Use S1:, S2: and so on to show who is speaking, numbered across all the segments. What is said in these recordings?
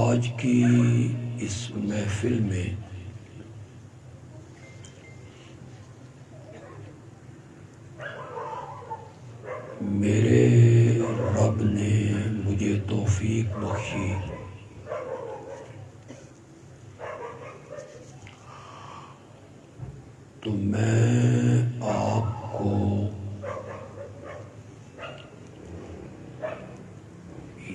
S1: آج کی اس محفل میں میرے رب نے مجھے توفیق بخشی تو میں آپ کو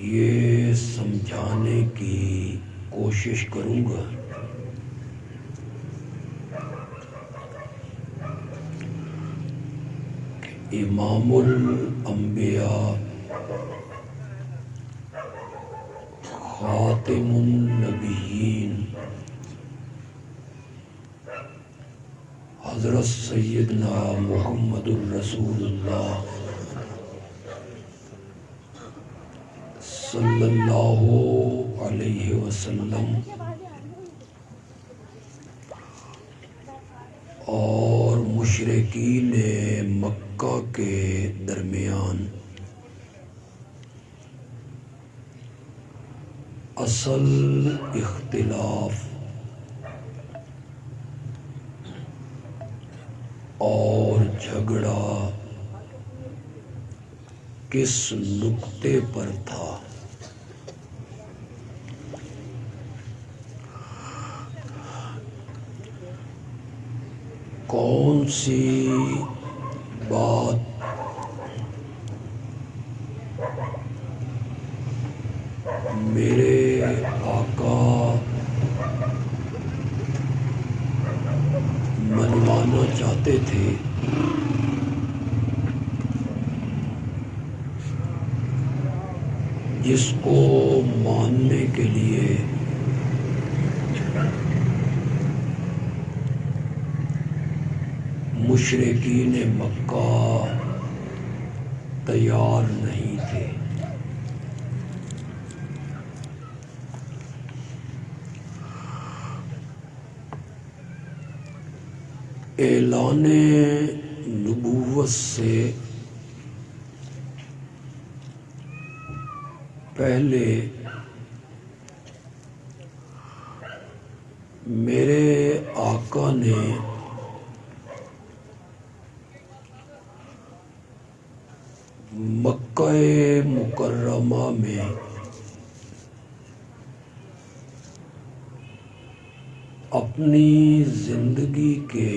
S1: یہ سمجھانے کی کوشش کروں گا کہ امام الانبیاء خاتم النبیین حضرت سیدنا محمد الرسول اللہ صلی اللہ علیہ وسلم اور مشرکین مکہ کے درمیان اصل اختلاف اور جھگڑا کس نقطے پر تھا؟ کون سی بات میرے آقا منوانا چاہتے تھے جس کو ماننے کے لیے مشرکین مکہ تیار نہیں تھے؟ اعلان نبوت سے پہلے میرے آقا نے مکہ مکرمہ میں اپنی زندگی کے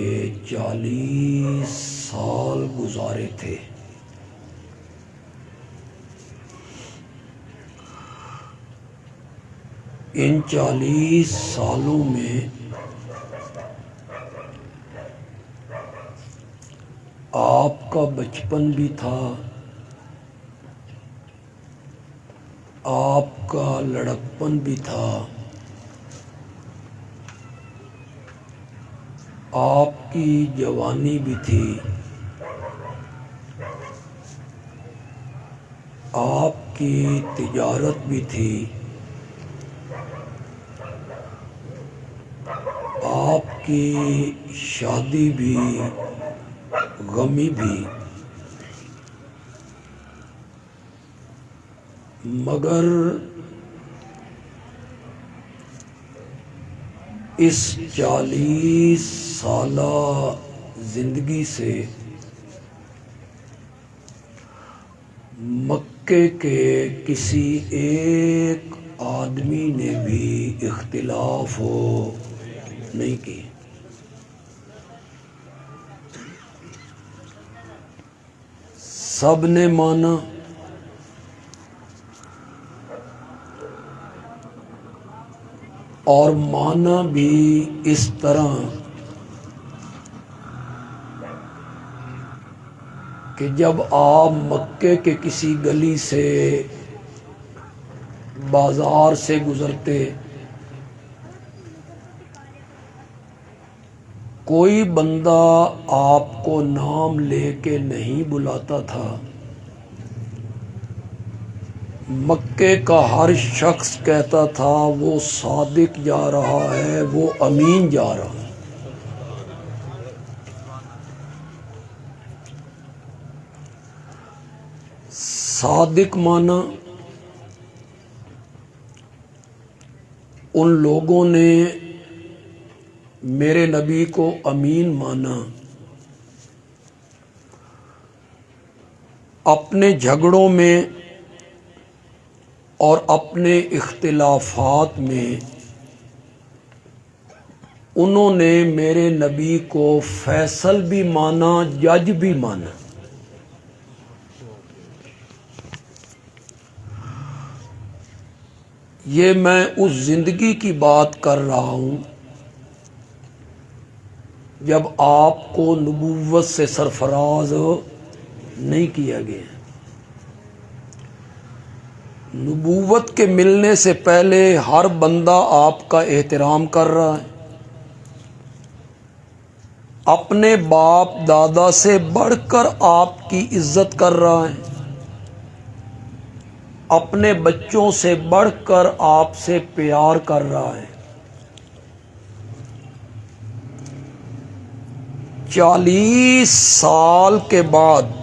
S1: 40 سال گزارے تھے۔ ان 40 سالوں میں آپ کا بچپن بھی تھا، آپ کا لڑکپن بھی تھا، آپ کی جوانی بھی تھی، آپ کی تجارت بھی تھی، آپ کی شادی بھی، غمی بھی، مگر اس 40 سالہ زندگی سے مکے کے کسی ایک آدمی نے بھی اختلاف نہیں کی۔ سب نے مانا اور مانا بھی اس طرح کہ جب آپ مکے کے کسی گلی سے، بازار سے گزرتے، کوئی بندہ آپ کو نام لے کے نہیں بلاتا تھا، مکے کا ہر شخص کہتا تھا وہ صادق جا رہا ہے، وہ امین جا رہا ہے۔ صادق مانا ان لوگوں نے میرے نبی کو امین مانا، اپنے جھگڑوں میں اور اپنے اختلافات میں انہوں نے میرے نبی کو فیصل بھی مانا، جج بھی مانا۔ یہ میں اس زندگی کی بات کر رہا ہوں جب آپ کو نبوت سے سرفراز نہیں کیا گیا۔ نبوت کے ملنے سے پہلے ہر بندہ آپ کا احترام کر رہا ہے، اپنے باپ دادا سے بڑھ کر آپ کی عزت کر رہا ہے، اپنے بچوں سے بڑھ کر آپ سے پیار کر رہا ہے۔ 40 سال کے بعد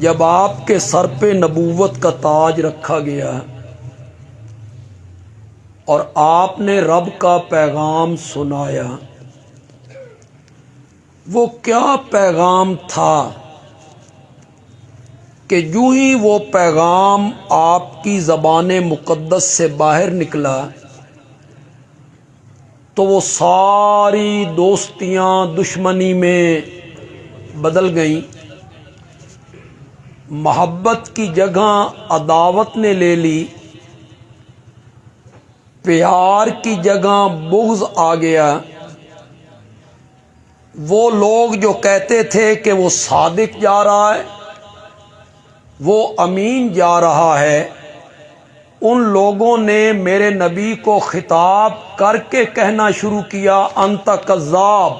S1: جب آپ کے سر پہ نبوت کا تاج رکھا گیا اور آپ نے رب کا پیغام سنایا، وہ کیا پیغام تھا کہ جو ہی وہ پیغام آپ کی زبان مقدس سے باہر نکلا تو وہ ساری دوستیاں دشمنی میں بدل گئیں، محبت کی جگہ عداوت نے لے لی، پیار کی جگہ بغض آ گیا۔ وہ لوگ جو کہتے تھے کہ وہ صادق جا رہا ہے، وہ امین جا رہا ہے، ان لوگوں نے میرے نبی کو خطاب کر کے کہنا شروع کیا انت کذاب۔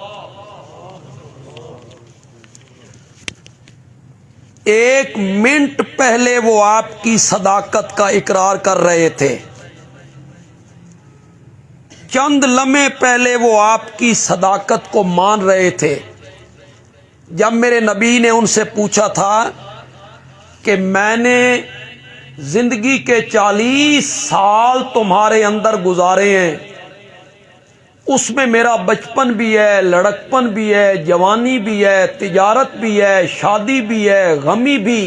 S1: ایک منٹ پہلے وہ آپ کی صداقت کا اقرار کر رہے تھے، چند لمحے پہلے وہ آپ کی صداقت کو مان رہے تھے۔ جب میرے نبی نے ان سے پوچھا تھا کہ میں نے زندگی کے 40 سال تمہارے اندر گزارے ہیں، اس میں میرا بچپن بھی ہے، لڑکپن بھی ہے، جوانی بھی ہے، تجارت بھی ہے، شادی بھی ہے، غمی بھی،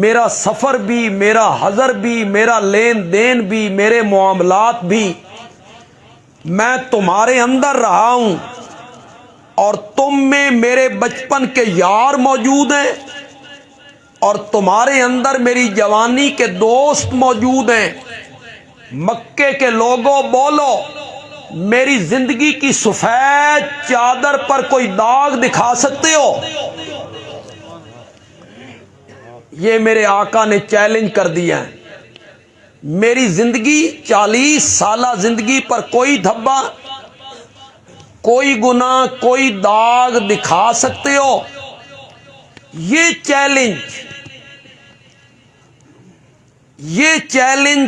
S1: میرا سفر بھی، میرا حضر بھی، میرا لین دین بھی، میرے معاملات بھی، میں تمہارے اندر رہا ہوں اور تم میں میرے بچپن کے یار موجود ہیں اور تمہارے اندر میری جوانی کے دوست موجود ہیں۔ مکے کے لوگوں بولو، میری زندگی کی سفید چادر پر کوئی داغ دکھا سکتے ہو؟ یہ میرے آقا نے چیلنج کر دیا ہے۔ میری زندگی 40 سالہ زندگی پر کوئی دھبا، کوئی گناہ، کوئی داغ دکھا سکتے ہو؟ یہ چیلنج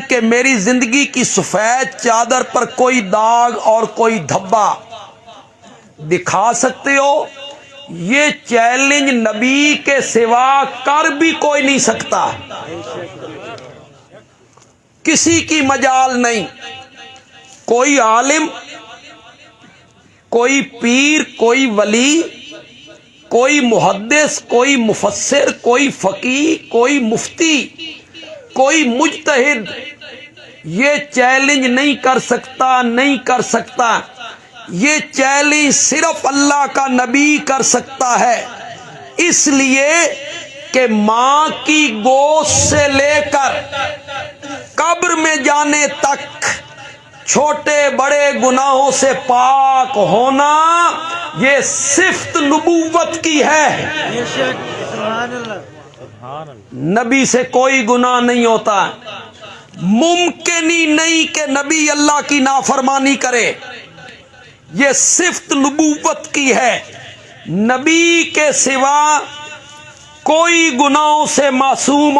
S1: کہ میری زندگی کی سفید چادر پر کوئی داغ اور کوئی دھبا دکھا سکتے ہو، یہ چیلنج نبی کے سوا کر بھی کوئی نہیں سکتا۔ کسی کی مجال نہیں، کوئی عالم، کوئی پیر، کوئی ولی، کوئی محدث، کوئی مفسر، کوئی فقیہ، کوئی مفتی، کوئی مجتہد یہ چیلنج نہیں کر سکتا۔ یہ چیلنج صرف اللہ کا نبی کر سکتا ہے، اس لیے کہ ماں کی گود سے لے کر قبر میں جانے تک چھوٹے بڑے گناہوں سے پاک ہونا یہ صفت نبوت کی ہے۔ نبی سے کوئی گناہ نہیں ہوتا، ممکن ہی نہیں کہ نبی اللہ کی نافرمانی کرے، یہ صفت نبوت کی ہے۔ نبی کے سوا کوئی گناہوں سے معصوم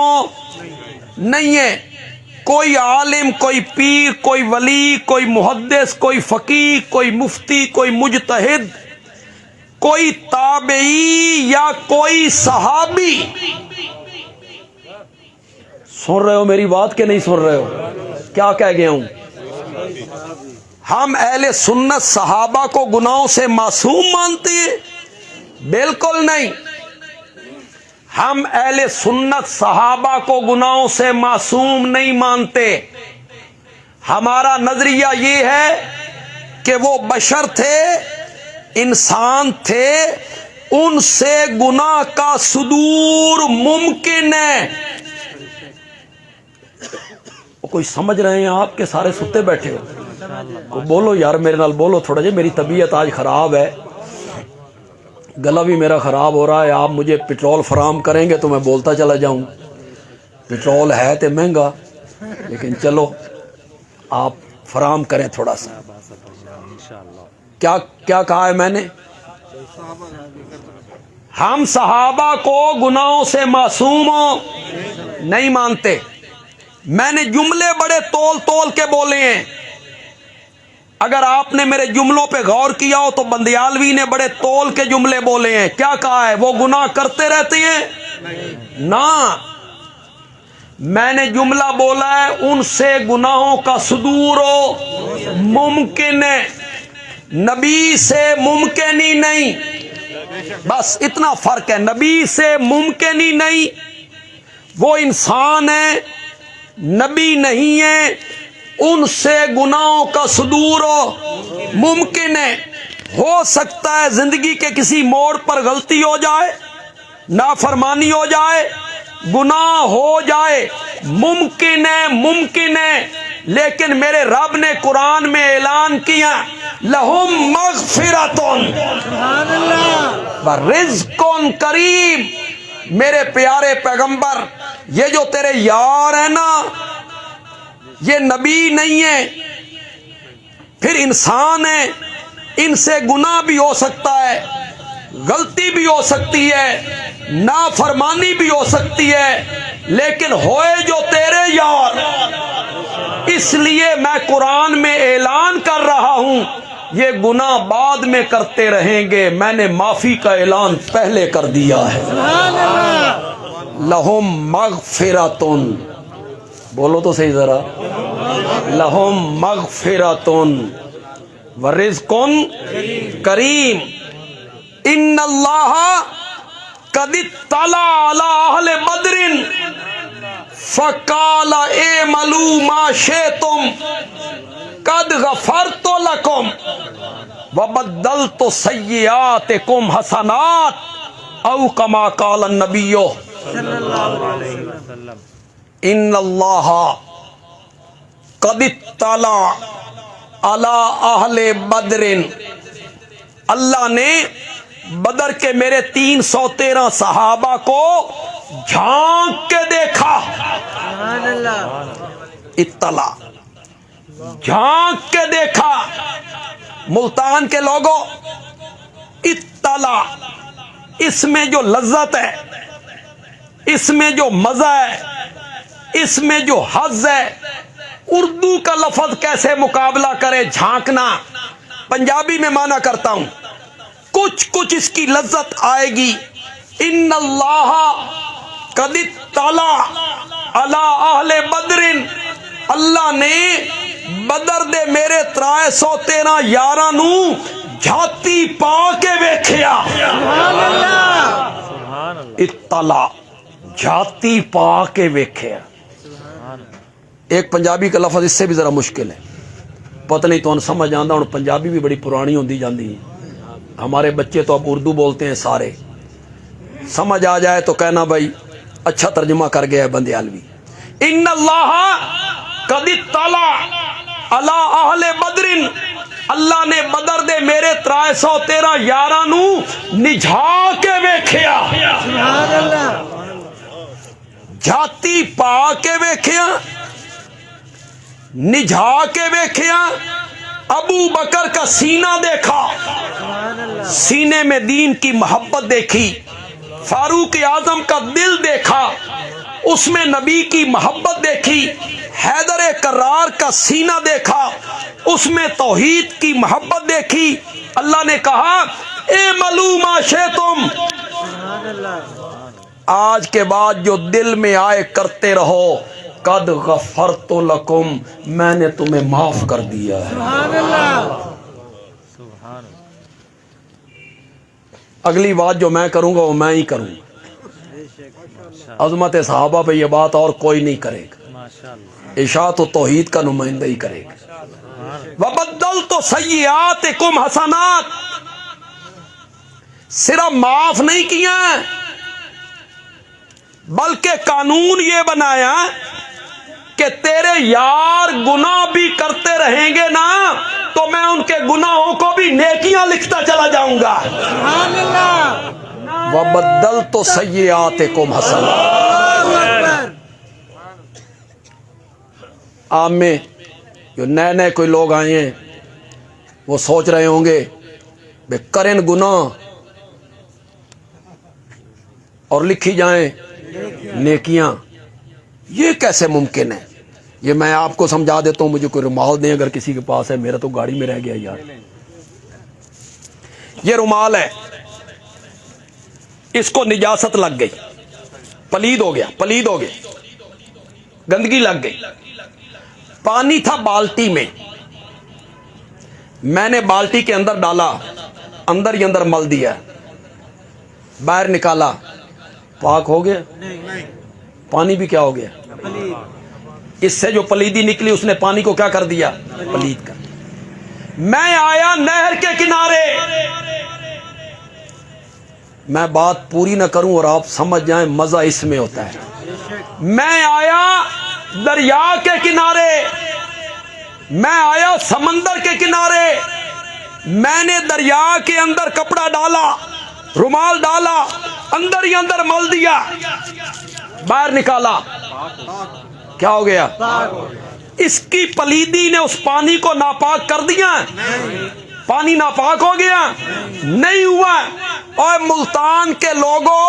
S1: نہیں ہے۔ کوئی عالم، کوئی پیر، کوئی ولی، کوئی محدث، کوئی فقیہ، کوئی مفتی، کوئی مجتہد، کوئی تابعی یا کوئی صحابی سن رہے ہو میری بات کہ نہیں سن رہے ہو؟ کیا کہہ گیا ہوں؟ ہم اہل سنت صحابہ کو گناہوں سے معصوم مانتے ہیں؟ بالکل نہیں۔ ہم اہل سنت صحابہ کو گناہوں سے معصوم نہیں مانتے۔ ہمارا نظریہ یہ ہے کہ وہ بشر تھے، انسان تھے، ان سے گناہ کا صدور ممکن ہے۔ کوئی سمجھ رہے ہیں آپ کے سارے ستے بیٹھے ہو؟ بولو یار میرے نال بولو تھوڑا جی، میری طبیعت آج خراب ہے، گلا بھی میرا خراب ہو رہا ہے۔ آپ مجھے پٹرول فراہم کریں گے تو میں بولتا چلا جاؤں۔ پٹرول ہے تو مہنگا، لیکن چلو آپ فراہم کریں تھوڑا سا۔ کیا کہا ہے میں نے؟ ہم صحابہ کو گناہوں سے معصوم نہیں مانتے۔ میں نے جملے بڑے تول تول کے بولے ہیں، اگر آپ نے میرے جملوں پہ غور کیا ہو تو بندیالوی نے بڑے تول کے جملے بولے ہیں۔ کیا کہا ہے؟ وہ گناہ کرتے رہتے ہیں نا، میں نے جملہ بولا ہے ان سے گناہوں کا صدور ممکن ہے، نبی سے ممکن ہی نہیں۔ بس اتنا فرق ہے، نبی سے ممکن ہی نہیں۔ وہ انسان ہے، نبی نہیں ہے، ان سے گناہوں کا صدور ممکن ہے۔ ہو سکتا ہے زندگی کے کسی موڑ پر غلطی ہو جائے، نافرمانی ہو جائے، گناہ ہو جائے، ممکن ہے، ممکن ہے، لیکن میرے رب نے قرآن میں اعلان کیا لہم مغفرۃ ورزق کریم۔ میرے پیارے پیغمبر، یہ جو تیرے یار ہیں نا، یہ نبی نہیں ہے، پھر انسان ہے، ان سے گناہ بھی ہو سکتا ہے، غلطی بھی ہو سکتی ہے، نافرمانی بھی ہو سکتی ہے، لیکن ہوئے جو تیرے یار، اس لیے میں قرآن میں اعلان کر رہا ہوں یہ گناہ بعد میں کرتے رہیں گے، میں نے معافی کا اعلان پہلے کر دیا ہے۔ لہم مغفرۃ، بولو تو صحیح ذرا، لہم مغفرۃ ورزق کریم۔ ان اللہ قد اطلع علی اہل بدر فقال اعملوا ما شئتم قد غفرت لکم وبدلت سیئاتکم حسنات او کما قال النبی صلی اللہ علیہ وسلم۔ ان اللہ قد اطلع علی اہل بدر، اللہ نے بدر کے میرے 313 صحابہ کو جھانک کے دیکھا۔ اطلاع، جھانک کے دیکھا۔ ملتان کے لوگوں، اطلاع، اس میں جو لذت ہے، اس میں جو مزہ ہے، اس میں جو حظ ہے، اردو کا لفظ کیسے مقابلہ کرے جھانکنا؟ پنجابی میں معنی کرتا ہوں، کچھ اس کی لذت آئے گی۔ ان اللہ قد اطلع علی اہل بدر، اللہ نے بدر دے میرے 313 یاراں نو جھاتی پا کے ویکھیا۔ اطلع، جھاتی پا کے ویکھیا۔ ایک پنجابی کا لفظ اس سے بھی ذرا مشکل ہے، پتہ نہیں تو سمجھ آندا، ہن پنجابی بھی بڑی پرانی ہوندی جاندی ہے، ہمارے بچے تو اب اردو بولتے ہیں سارے، سمجھ آ جائے تو کہنا بھائی اچھا ترجمہ کر گیا ہے بندیالوی۔ ان اللہ قد اطلع علی اہل بدر، اللہ نے بدر دے میرے 313 یاراں نو نجھا کے ویکھیا۔ سبحان اللہ، جھاتی پا کے ویکھیا، نجھا کے ویکھیا۔ ابو بکر کا سینہ دیکھا، سینے میں دین کی محبت دیکھی۔ فاروق اعظم کا دل دیکھا، اس میں نبی کی محبت دیکھی۔ حیدر کرار کا سینہ دیکھا، اس میں توحید کی محبت دیکھی۔ اللہ نے کہا اعملوا ما شئتم، آج کے بعد جو دل میں آئے کرتے رہو، قد غفرت لکم، میں نے تمہیں معاف کر دیا ہے۔
S2: سبحان اللہ۔
S1: اگلی بات جو میں کروں گا وہ میں ہی کروں گا۔ عظمت صحابہ پہ یہ بات اور کوئی نہیں کرے گا، اشاعت و توحید کا نمائندہ ہی کرے گا۔ وَبَدَّلْتُ سَيِّئَاتِكُمْ حَسَنَاتٍ، صرف معاف نہیں کیا بلکہ قانون یہ بنایا کہ تیرے یار گناہ بھی کرتے رہیں گے نا تو میں ان کے گناہوں کو بھی نیکیاں لکھتا چلا جاؤں گا۔
S2: سبحان اللہ۔
S1: وَبَدَّلْتُ سَيِّئَاتِكُمْ حَسَنَاتٍ۔ آپ میں جو نئے نئے کوئی لوگ آئے ہیں وہ سوچ رہے ہوں گے بے کریں گناہ اور لکھی جائیں نیکیاں، یہ کیسے ممکن ہے؟ یہ میں آپ کو سمجھا دیتا ہوں، مجھے کوئی رومال دیں اگر کسی کے پاس ہے، میرا تو گاڑی میں رہ گیا یار۔ یہ رومال ہے، اس کو نجاست لگ گئی، پلید ہو گیا، گندگی لگ گئی۔ پانی تھا بالٹی میں، میں نے بالٹی کے اندر ڈالا، اندر ہی اندر مل دیا، باہر نکالا، پاک ہو گیا؟ پانی بھی کیا ہو گیا؟ اس سے جو پلیدی نکلی اس نے پانی کو کیا کر دیا؟ پلید کر۔ میں آیا نہر کے کنارے، میں بات پوری نہ کروں اور آپ سمجھ جائیں مزہ اس میں ہوتا ہے۔ میں آیا دریا کے کنارے، میں آیا سمندر کے کنارے، میں نے دریا کے اندر کپڑا ڈالا، رومال ڈالا، اندر ہی اندر مل دیا، باہر نکالا، کیا ہو گیا؟ اس کی پلیدی نے اس پانی کو ناپاک کر دیا؟ پانی ناپاک ہو گیا؟ نہیں ہوا۔ اور ملتان کے لوگوں،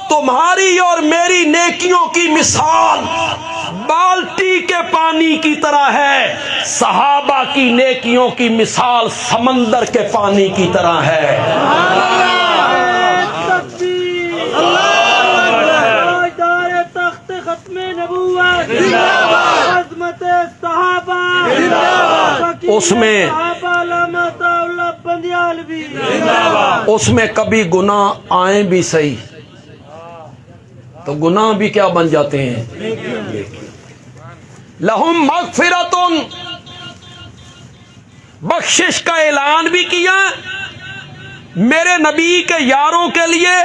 S1: تمہاری اور میری نیکیوں کی مثال بالٹی کے پانی کی طرح ہے، صحابہ کی نیکیوں کی مثال سمندر کے پانی کی طرح ہے۔ اس میں کبھی گناہ آئیں بھی صحیح تو گناہ بھی کیا بن جاتے ہیں؟ لہم مغفرتن، بخشش کا اعلان بھی کیا، میرے نبی کے یاروں کے لیے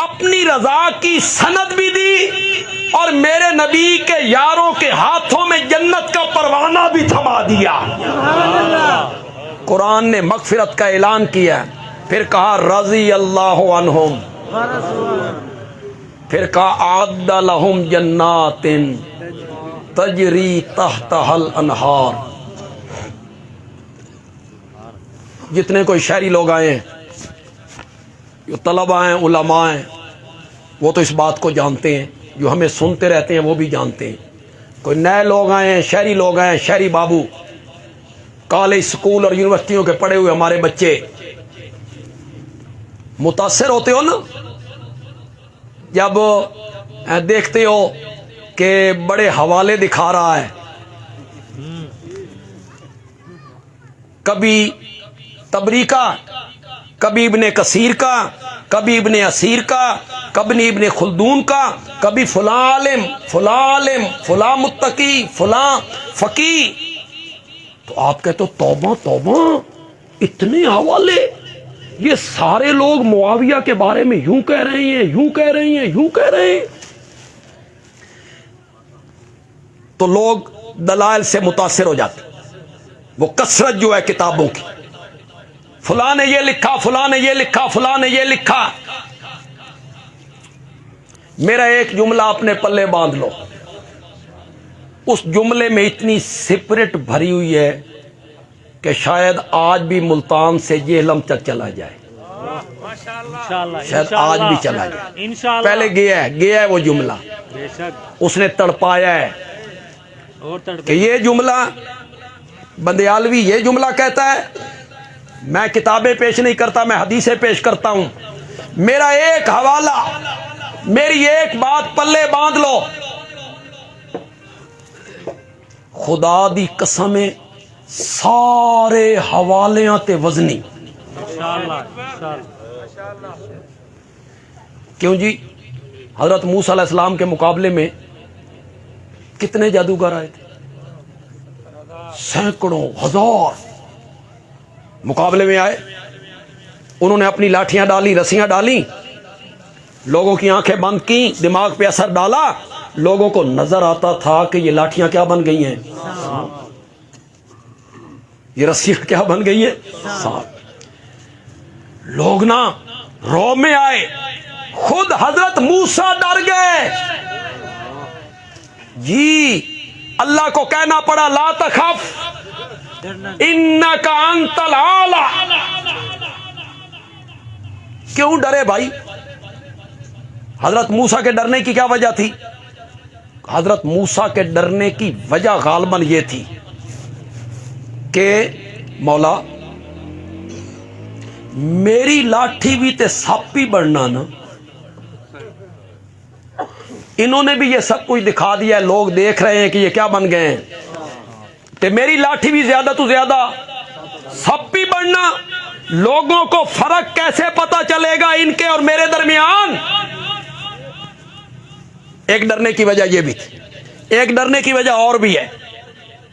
S1: اپنی رضا کی سند بھی دی، اور میرے نبی کے یاروں کے ہاتھوں میں جنت کا پروانہ بھی تھما دیا۔ قرآن نے مغفرت کا اعلان کیا، پھر کہا رضی اللہ عنہم، پھر کہا اعد لہم جنات تجری تحتہا الانہار۔ جتنے کوئی شہری لوگ آئے ہیں، جو طلباء ہیں، علماء ہیں، وہ تو اس بات کو جانتے ہیں، جو ہمیں سنتے رہتے ہیں وہ بھی جانتے ہیں۔ کوئی نئے لوگ آئے ہیں، شہری لوگ آئے ہیں، شہری بابو، کالج سکول اور یونیورسٹیوں کے پڑھے ہوئے ہمارے بچے، متاثر ہوتے ہو نا جب دیکھتے ہو کہ بڑے حوالے دکھا رہا ہے، کبھی تبری کا، کبھی ابن کثیر کا، کبھی ابن اسیر کا، کبھی ابن خلدون کا، کبھی فلاں عالم، فلاں عالم، فلاں متقی، فلاں فقی، تو آپ کہتے ہو توبہ توبہ، اتنے حوالے، یہ سارے لوگ معاویہ کے بارے میں یوں کہہ رہے ہیں، یوں کہہ رہے ہیں، یوں کہہ رہے ہیں۔ تو لوگ دلائل سے متاثر ہو جاتے، وہ کثرت جو ہے کتابوں کی، فلاں نے یہ لکھا، فلاں نے یہ لکھا، فلاں نے یہ لکھا۔ میرا ایک جملہ اپنے پلے باندھ لو، اس جملے میں اتنی سپرٹ بھری ہوئی ہے کہ شاید آج بھی ملتان سے جہلم تک چلا جائے، شاید آج بھی چلا جائے۔ پہلے گیا ہے وہ جملہ، اس نے تڑپایا ہے کہ یہ جملہ بندیالوی یہ جملہ کہتا ہے، میں کتابیں پیش نہیں کرتا، میں حدیثیں پیش کرتا ہوں۔ میرا ایک حوالہ میری ایک بات پلے باندھ لو، خدا دی قسمیں سارے حوالیاں تے وزنی. کیوں جی؟ حضرت موسیٰ علیہ السلام کے مقابلے میں کتنے جادوگر آئے تھے؟ سینکڑوں، ہزار مقابلے میں آئے. انہوں نے اپنی لاٹھیاں ڈالی، رسیاں ڈالی، لوگوں کی آنکھیں بند کی، دماغ پہ اثر ڈالا، لوگوں کو نظر آتا تھا کہ یہ لاٹھیاں کیا بن گئی ہیں؟ یہ رسیاں کیا بن گئی ہیں؟ سانپ. لوگ نا رو میں آئے، خود حضرت موسیٰ ڈر گئے. جی اللہ کو کہنا پڑا لا تخف انک انت الاعلی. کیوں ڈرے بھائی؟ حضرت موسیٰ کے ڈرنے کی کیا وجہ تھی؟ حضرت موسیٰ کے ڈرنے کی وجہ غالباً یہ تھی کہ مولا میری لاٹھی بھی تے سپ ہی بڑھنا نا. انہوں نے بھی یہ سب کچھ دکھا دیا ہے، لوگ دیکھ رہے ہیں کہ یہ کیا بن گئے ہیں، تے میری لاٹھی بھی زیادہ تو زیادہ سپ ہی بڑھنا. لوگوں کو فرق کیسے پتا چلے گا ان کے اور میرے درمیان؟ ایک ڈرنے کی وجہ یہ بھی تھی، ایک ڈرنے کی وجہ اور بھی ہے،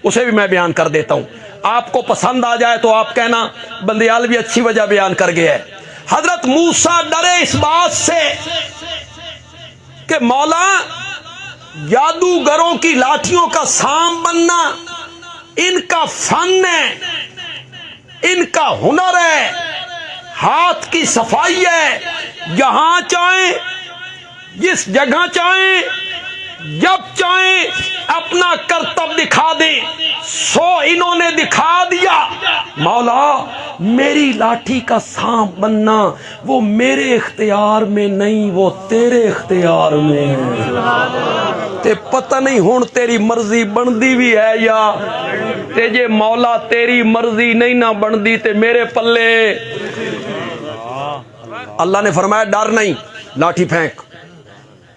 S1: اسے بھی میں بیان کر دیتا ہوں. آپ کو پسند آ جائے تو آپ کہنا بندیال بھی اچھی وجہ بیان کر گیا ہے. حضرت موسیٰ ڈرے اس بات سے کہ مولا جادوگروں کی لاٹھیوں کا سام بننا ان کا فن ہے، ان کا ہنر ہے، ہاتھ کی صفائی ہے. جہاں چاہیں، جس جگہ چاہیں، جب چاہیں اپنا کرتب دکھا دیں. سو انہوں نے دکھا دیا. مولا میری لاٹھی کا سانپ بننا وہ میرے اختیار میں نہیں، وہ تیرے اختیار میں ہے. تے پتہ نہیں ہون تیری مرضی بندی بھی ہے یا تے جے مولا تیری مرضی نہیں نہ بندی تے میرے پلے. اللہ نے فرمایا ڈر نہیں، لاٹھی پھینک.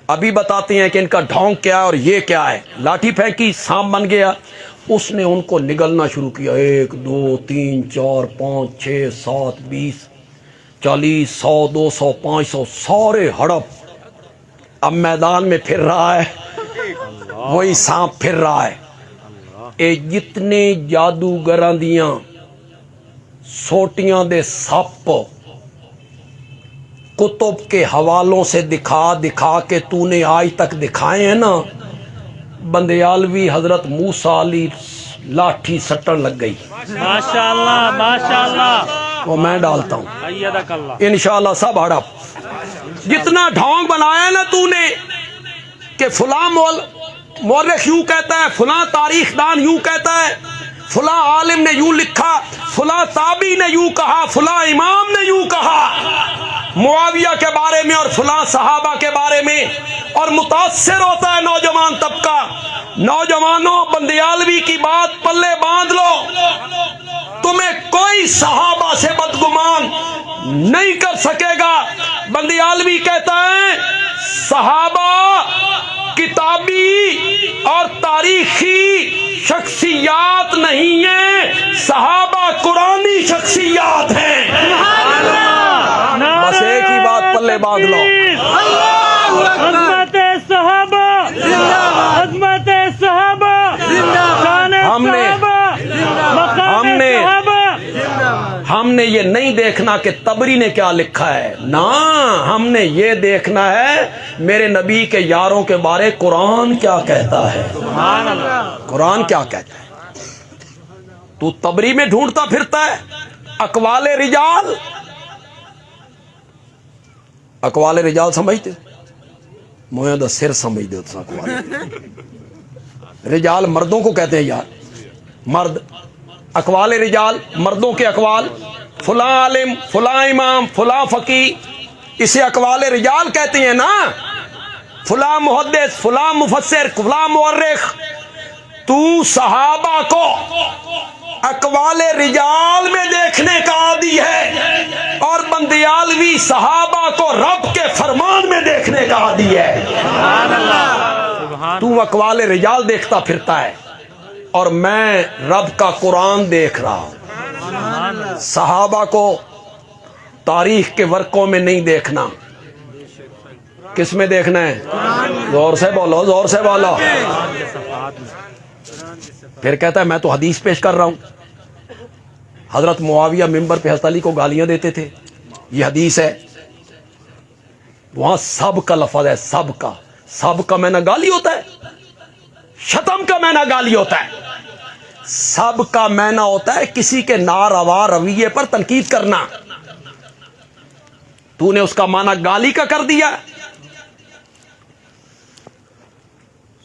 S1: ابھی بتاتے ہیں کہ ان کا ڈھونگ کیا ہے اور یہ کیا ہے. لاٹھی پھینکی، سانپ بن گیا. اس نے ان کو نگلنا شروع کیا، 1 2 3 4 5 6 7 20 40 100 200 500 سارے ہڑپ. اب میدان میں پھر رہا ہے، وہی سانپ پھر رہا ہے. اے جتنے جادوگراں دیاں سوٹیاں دے سپ کتب کے حوالوں سے دکھا دکھا کے تو نے آج تک دکھائے ہیں نا، بندیالوی حضرت موسیٰ علی لاٹھی سٹن لگ گئی.
S3: ماشاءاللہ ماشاءاللہ،
S1: وہ میں ڈالتا ہوں
S3: ایدک اللہ.
S1: انشاءاللہ سب ہڑپ. جتنا ڈھونگ بنایا نا تو نے کہ فلاں مورخ یوں کہتا ہے، فلاں تاریخ دان یوں کہتا ہے، فلاں عالم نے یوں لکھا، فلاں تابعی نے یوں کہا، فلاں امام نے یوں کہا معاویہ کے بارے میں اور فلاں صحابہ کے بارے میں، اور متاثر ہوتا ہے نوجوان طبقہ. نوجوانوں بندیالوی کی بات پلے باندھ لو، تمہیں کوئی صحابہ سے بدگمان نہیں کر سکے گا. بندیالوی کہتا ہے صحابہ کتابی اور تاریخی شخصیات نہیں ہیں، صحابہ قرآنی شخصیات ہیں. بس ایک ہی بات پلے باندھ لو.
S3: عظمت صحابہ، عظمت صحابہ، شان صحابہ، مقام صحابہ.
S1: ہم نے یہ نہیں دیکھنا کہ تبری نے کیا لکھا ہے، نا ہم نے یہ دیکھنا ہے میرے نبی کے یاروں کے بارے قرآن کیا کہتا ہے. قرآن کیا کہتا ہے؟ تو تبری میں ڈھونڈتا پھرتا ہے اقوال رجال. اقوال رجال سمجھتے مویا دا سر سمجھ دے. اقوال رجال مردوں کو کہتے ہیں یار، مرد. اقوال رجال مردوں کے اقوال، فلاں عالم، فلاں امام، فلاں فقی، اسے اقوال رجال کہتے ہیں نا. فلاں محدث، فلاں مفسر، فلاں مورخ. تو صحابہ کو اقوال رجال میں دیکھنے کا عادی ہے اور بندیالوی صحابہ کو رب کے فرمان میں دیکھنے کا عادی ہے. تو اقوال رجال دیکھتا پھرتا ہے اور میں رب کا قرآن دیکھ رہا ہوں. صحابہ کو تاریخ کے ورقوں میں نہیں دیکھنا. کس میں دیکھنا ہے؟ زور سے بولو، زور سے بولو. پھر کہتا ہے میں تو حدیث پیش کر رہا ہوں. حضرت معاویہ ممبر پہ حضرت علی کو گالیاں دیتے تھے، یہ حدیث ہے. وہاں سب کا لفظ ہے، سب کا. سب کا معنی گالی ہوتا ہے؟ شتم کا معنی گالی ہوتا ہے؟ سب کا معنی ہوتا ہے کسی کے ناروا رویے پر تنقید کرنا. تو نے اس کا معنی گالی کا کر دیا.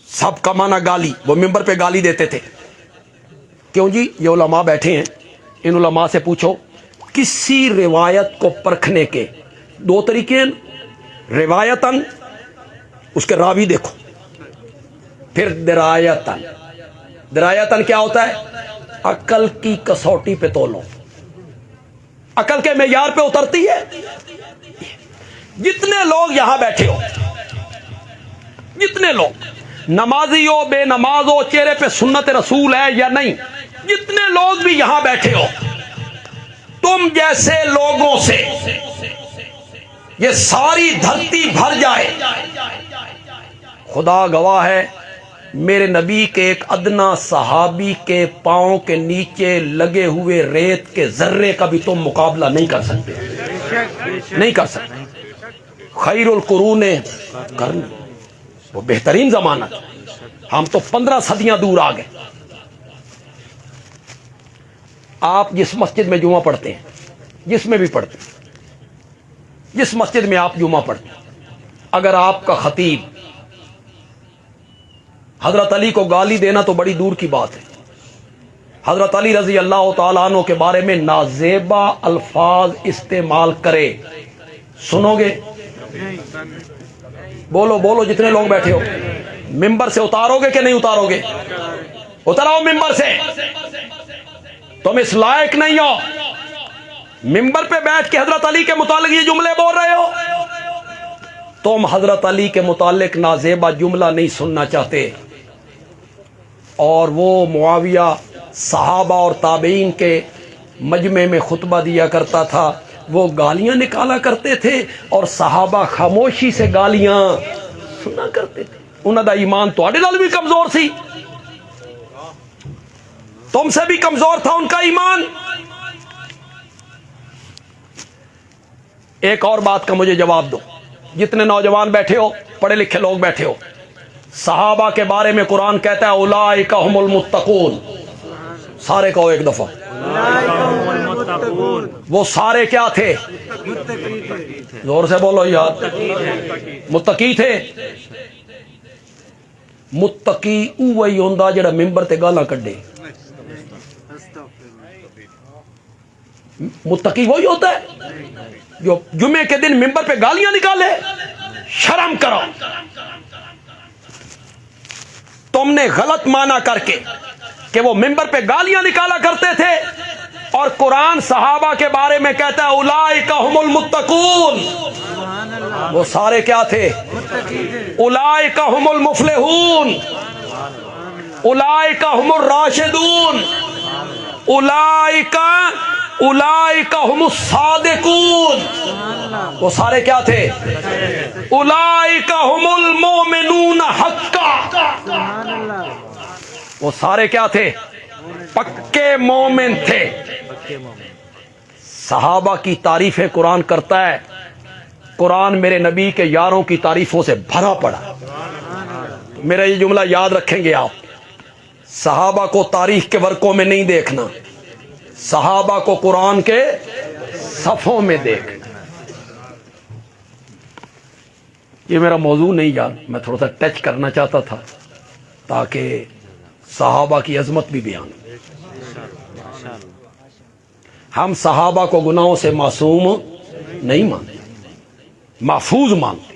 S1: سب کا معنی گالی. وہ ممبر پہ گالی دیتے تھے. کیوں جی؟ یہ علماء بیٹھے ہیں، ان علماء سے پوچھو کسی روایت کو پرکھنے کے دو طریقے ہیں. روایتاً اس کے راوی دیکھو، پھر درایتاً. درایتاً کیا ہوتا ہے؟ عقل کی کسوٹی پہ تولو، عقل کے معیار پہ اترتی ہے. جتنے لوگ یہاں بیٹھے ہو، جتنے لوگ نمازی ہو، بے نماز ہو، چہرے پہ سنت رسول ہے یا نہیں، جتنے لوگ بھی یہاں بیٹھے ہو، تم جیسے لوگوں سے یہ ساری دھرتی بھر جائے، خدا گواہ ہے میرے نبی کے ایک ادنا صحابی کے پاؤں کے نیچے لگے ہوئے ریت کے ذرے کا بھی تم مقابلہ نہیں کر سکتے. نہیں کر سکتے. خیر القرون قرن، وہ بہترین زمانہ. ہم تو 15 صدیاں دور آ گئے. آپ جس مسجد میں جمعہ پڑھتے ہیں، جس میں بھی پڑھتے ہیں، جس مسجد میں آپ جمعہ پڑھتے ہیں، اگر آپ کا خطیب حضرت علی کو گالی دینا تو بڑی دور کی بات ہے، حضرت علی رضی اللہ تعالیٰ عنہ کے بارے میں نازیبا الفاظ استعمال کرے، سنو گے؟ بولو بولو جتنے لوگ بیٹھے ہو. ممبر سے اتارو گے کہ نہیں اتارو گے؟ اتراؤ ممبر سے. تم اس لائق نہیں ہو ممبر پہ بیٹھ کے حضرت علی کے متعلق یہ جملے بول رہے ہو. تم حضرت علی کے متعلق نازیبا جملہ نہیں سننا چاہتے. اور وہ معاویہ صحابہ اور تابعین کے مجمع میں خطبہ دیا کرتا تھا، وہ گالیاں نکالا کرتے تھے اور صحابہ خاموشی سے گالیاں سنا کرتے تھے. انہوں دا ایمان تواڈے نال بھی کمزور سی، تم سے بھی کمزور تھا ان کا ایمان. ایک اور بات کا مجھے جواب دو. جتنے نوجوان بیٹھے ہو، پڑھے لکھے لوگ بیٹھے ہو، صحابہ کے بارے میں قرآن کہتا ہے اولئک هم المتقون. سارے کہو ایک دفعہ. وہ سارے کیا تھے؟ زور سے بولو یار. متقی تھے. متقی وہی ہوندا جڑا ممبر تے گالاں کڈے. متقی وہی ہوتا ہے جو جمعے کے دن ممبر پہ گالیاں نکالے. شرم کرو. تم نے غلط معنی کر کے کہ وہ ممبر پہ گالیاں نکالا کرتے تھے، اور قرآن صحابہ کے بارے میں کہتا ہے اولئک هم المتقون. وہ سارے کیا تھے؟ اولئک هم المفلحون، اولئک هم الراشدون، اولئک هم الصادقون. وہ سارے کیا تھے؟ اولئک هم المؤمنون حقا. وہ سارے کیا تھے؟ پکے مومن تھے. صحابہ کی تعریفیں قرآن کرتا ہے. قرآن میرے نبی کے یاروں کی تعریفوں سے بھرا پڑا. میرا یہ جملہ یاد رکھیں گے آپ. صحابہ کو تاریخ کے ورقوں میں نہیں دیکھنا، صحابہ کو قرآن کے صفوں میں دیکھنا. یہ میرا موضوع نہیں یار، میں تھوڑا سا ٹچ کرنا چاہتا تھا تاکہ صحابہ کی عظمت بھی بیان ہو. ہم صحابہ کو گناہوں سے معصوم نہیں مانتے، محفوظ مانتے.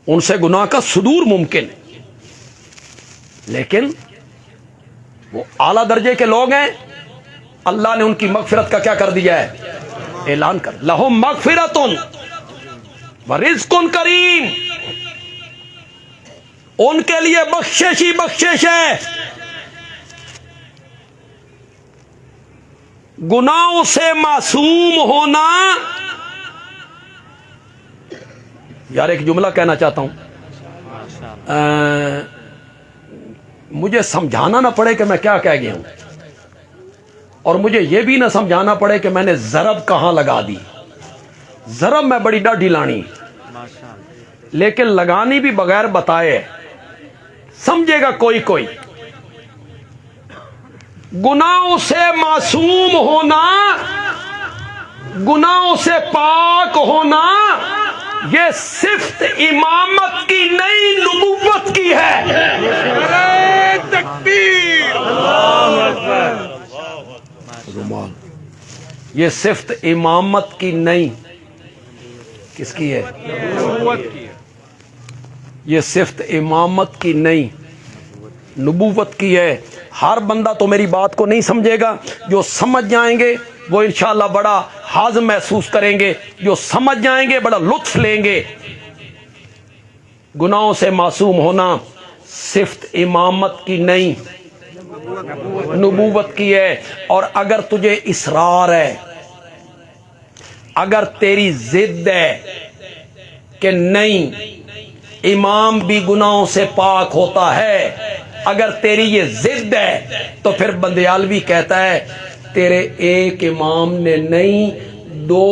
S1: ان سے گناہ کا صدور ممکن ہے، لیکن وہ اعلیٰ درجے کے لوگ ہیں، اللہ نے ان کی مغفرت کا کیا کر دیا ہے؟ اعلان کر، لہم مغفرۃ ورزق کریم، ان کے لیے بخشش ہی بخشش ہے، گناہوں سے معصوم ہونا۔ یار ایک جملہ کہنا چاہتا ہوں، مجھے سمجھانا نہ پڑے کہ میں کیا کہہ گیا ہوں، اور مجھے یہ بھی نہ سمجھانا پڑے کہ میں نے ضرب کہاں لگا دی۔ ضرب میں بڑی ڈاڈی لانی، لیکن لگانی بھی بغیر بتائے، سمجھے گا کوئی کوئی۔ گناہوں سے معصوم ہونا، گناہوں سے پاک ہونا، یہ صفت امامت کی نہیں نبوت کی ہے۔
S2: نعرہ تکبیر،
S1: یہ صفت امامت کی نہیں، کس کی ہے؟ یہ صفت امامت کی نہیں، نبوت کی ہے۔ ہر بندہ تو میری بات کو نہیں سمجھے گا، جو سمجھ جائیں گے وہ انشاءاللہ بڑا ہاضم محسوس کریں گے، جو سمجھ جائیں گے بڑا لطف لیں گے۔ گناہوں سے معصوم ہونا صفت امامت کی نہیں، نبوت کی ہے۔ اور اگر تجھے اصرار ہے، اگر تیری ضد ہے کہ نہیں امام بھی گناہوں سے پاک ہوتا ہے، اگر تیری یہ ضد ہے تو پھر بندیالوی کہتا ہے تیرے ایک امام نے نہیں، دو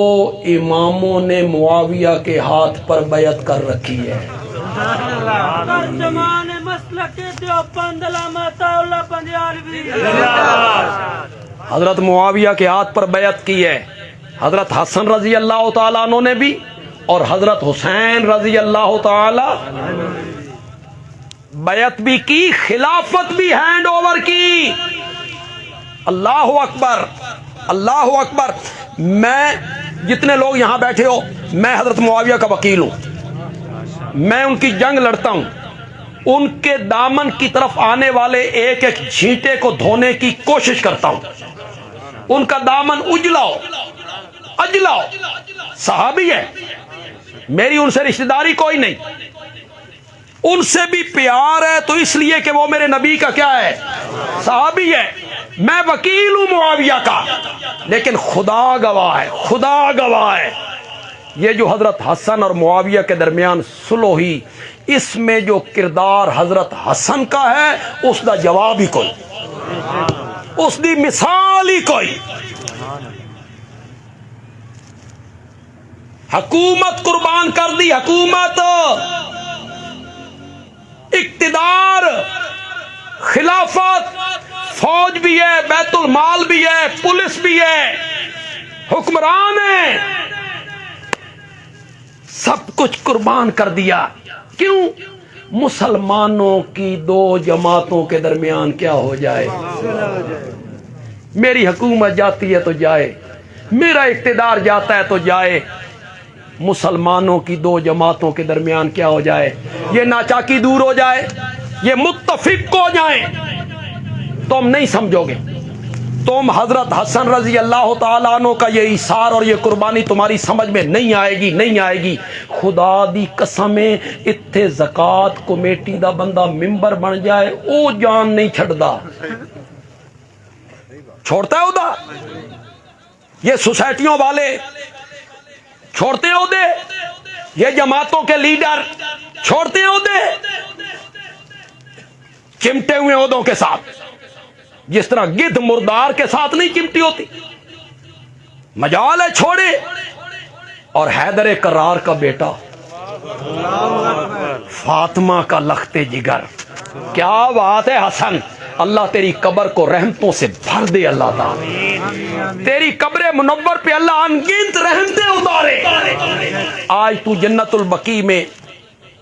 S1: اماموں نے معاویہ کے ہاتھ پر بیعت کر رکھی ہے۔
S3: ترجمان مسلک دیوبند علامہ اللہ بندیالوی،
S1: حضرت معاویہ کے ہاتھ پر بیعت کی ہے، حضرت حسن رضی اللہ تعالیٰ عنہ نے بھی، اور حضرت حسین رضی اللہ تعالی بیعت بھی کی، خلافت بھی ہینڈ اوور کی۔ اللہ اکبر، اللہ اکبر۔ میں جتنے لوگ یہاں بیٹھے ہو، میں حضرت معاویہ کا وکیل ہوں، میں ان کی جنگ لڑتا ہوں، ان کے دامن کی طرف آنے والے ایک ایک چھینٹے کو دھونے کی کوشش کرتا ہوں، ان کا دامن اجلاؤ اجلاؤ۔ صحابی ہے، میری ان سے رشتہ داری کوئی نہیں، ان سے بھی پیار ہے تو اس لیے کہ وہ میرے نبی کا کیا ہے؟ صحابی ہے۔ میں وکیل ہوں معاویہ کا، لیکن خدا گواہ ہے، خدا گواہ ہے، یہ جو حضرت حسن اور معاویہ کے درمیان صلح ہوئی، اس میں جو کردار حضرت حسن کا ہے اس کا جواب ہی کوئی، اس دی مثال ہی کوئی۔ حکومت قربان کر دی، حکومت، اقتدار، خلافت، فوج بھی ہے، بیت المال بھی ہے، پولیس بھی ہے، حکمران ہے، سب کچھ قربان کر دیا۔ کیوں؟ مسلمانوں کی دو جماعتوں کے درمیان کیا ہو جائے؟ میری حکومت جاتی ہے تو جائے، میرا اقتدار جاتا ہے تو جائے، مسلمانوں کی دو جماعتوں کے درمیان کیا ہو جائے؟ یہ ناچاکی دور ہو جائے، یہ متفق ہو جائیں۔ تم نہیں سمجھو گے، تم حضرت حسن رضی اللہ تعالیٰ عنہ کا یہ ایثار اور یہ قربانی تمہاری سمجھ میں نہیں آئے گی، نہیں آئے گی۔ خدا دی قسمیں اتھے زکات کمیٹی دا بندہ ممبر بن جائے، او جان نہیں چھڑدا، چھوڑتا ہے ادا۔ یہ سوسائٹیوں والے چھوڑتے ہیں عہدے، یہ جماعتوں کے لیڈر چھوڑتے ہیں عہدے، چمٹے ہوئے عہدوں کے ساتھ، جس طرح گدھ مردار کے ساتھ نہیں چمٹی ہوتی۔ مجال ہے چھوڑے۔ اور حیدر کرار کا بیٹا، فاطمہ کا لخت جگر، کیا بات ہے حسن، اللہ تیری قبر کو رحمتوں سے بھر دے، اللہ تعالی تیری قبر منور پہ اللہ انگنت رحمتیں اتارے۔ آج تو جنت البقیع میں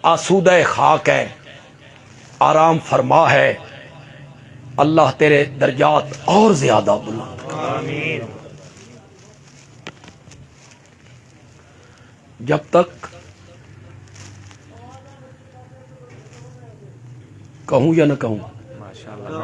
S1: آسودہ خاک ہے، آرام فرما ہے، اللہ تیرے درجات اور زیادہ بلند کرے۔ جب تک کہوں یا نہ کہوں؟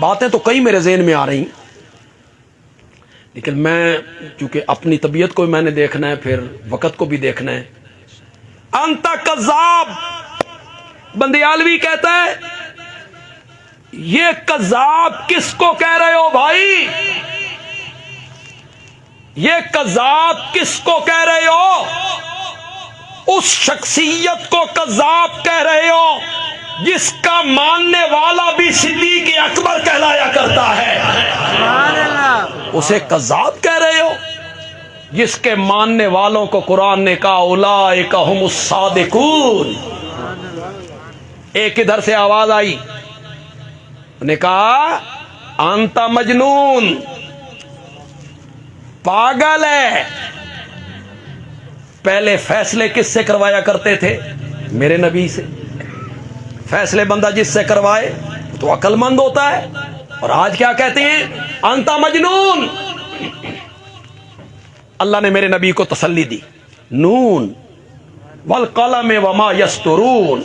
S1: باتیں تو کئی میرے ذہن میں آ رہی، لیکن میں چونکہ اپنی طبیعت کو میں نے دیکھنا ہے، پھر وقت کو بھی دیکھنا ہے. انت کذاب، بندیالوی کہتا ہے یہ کذاب کس کو کہہ رہے ہو بھائی؟ یہ کذاب کس کو کہہ رہے ہو؟ اس شخصیت کو کذاب کہہ رہے ہو جس کا ماننے والا بھی صدیق اکبر کہلایا کرتا ہے. اسے کذاب کہہ رہے ہو جس کے ماننے والوں کو قرآن نے کہا اولئک ھم الصادقون. ایک ادھر سے آواز آئی، نے کہا انت مجنون، پاگل ہے. پہلے فیصلے کس سے کروایا کرتے تھے؟ میرے نبی سے. فیصلے بندہ جس سے کروائے تو عقل مند ہوتا ہے. اور آج کیا کہتے ہیں؟ انت مجنون. اللہ نے میرے نبی کو تسلی دی، نون والقلم وما یسطرون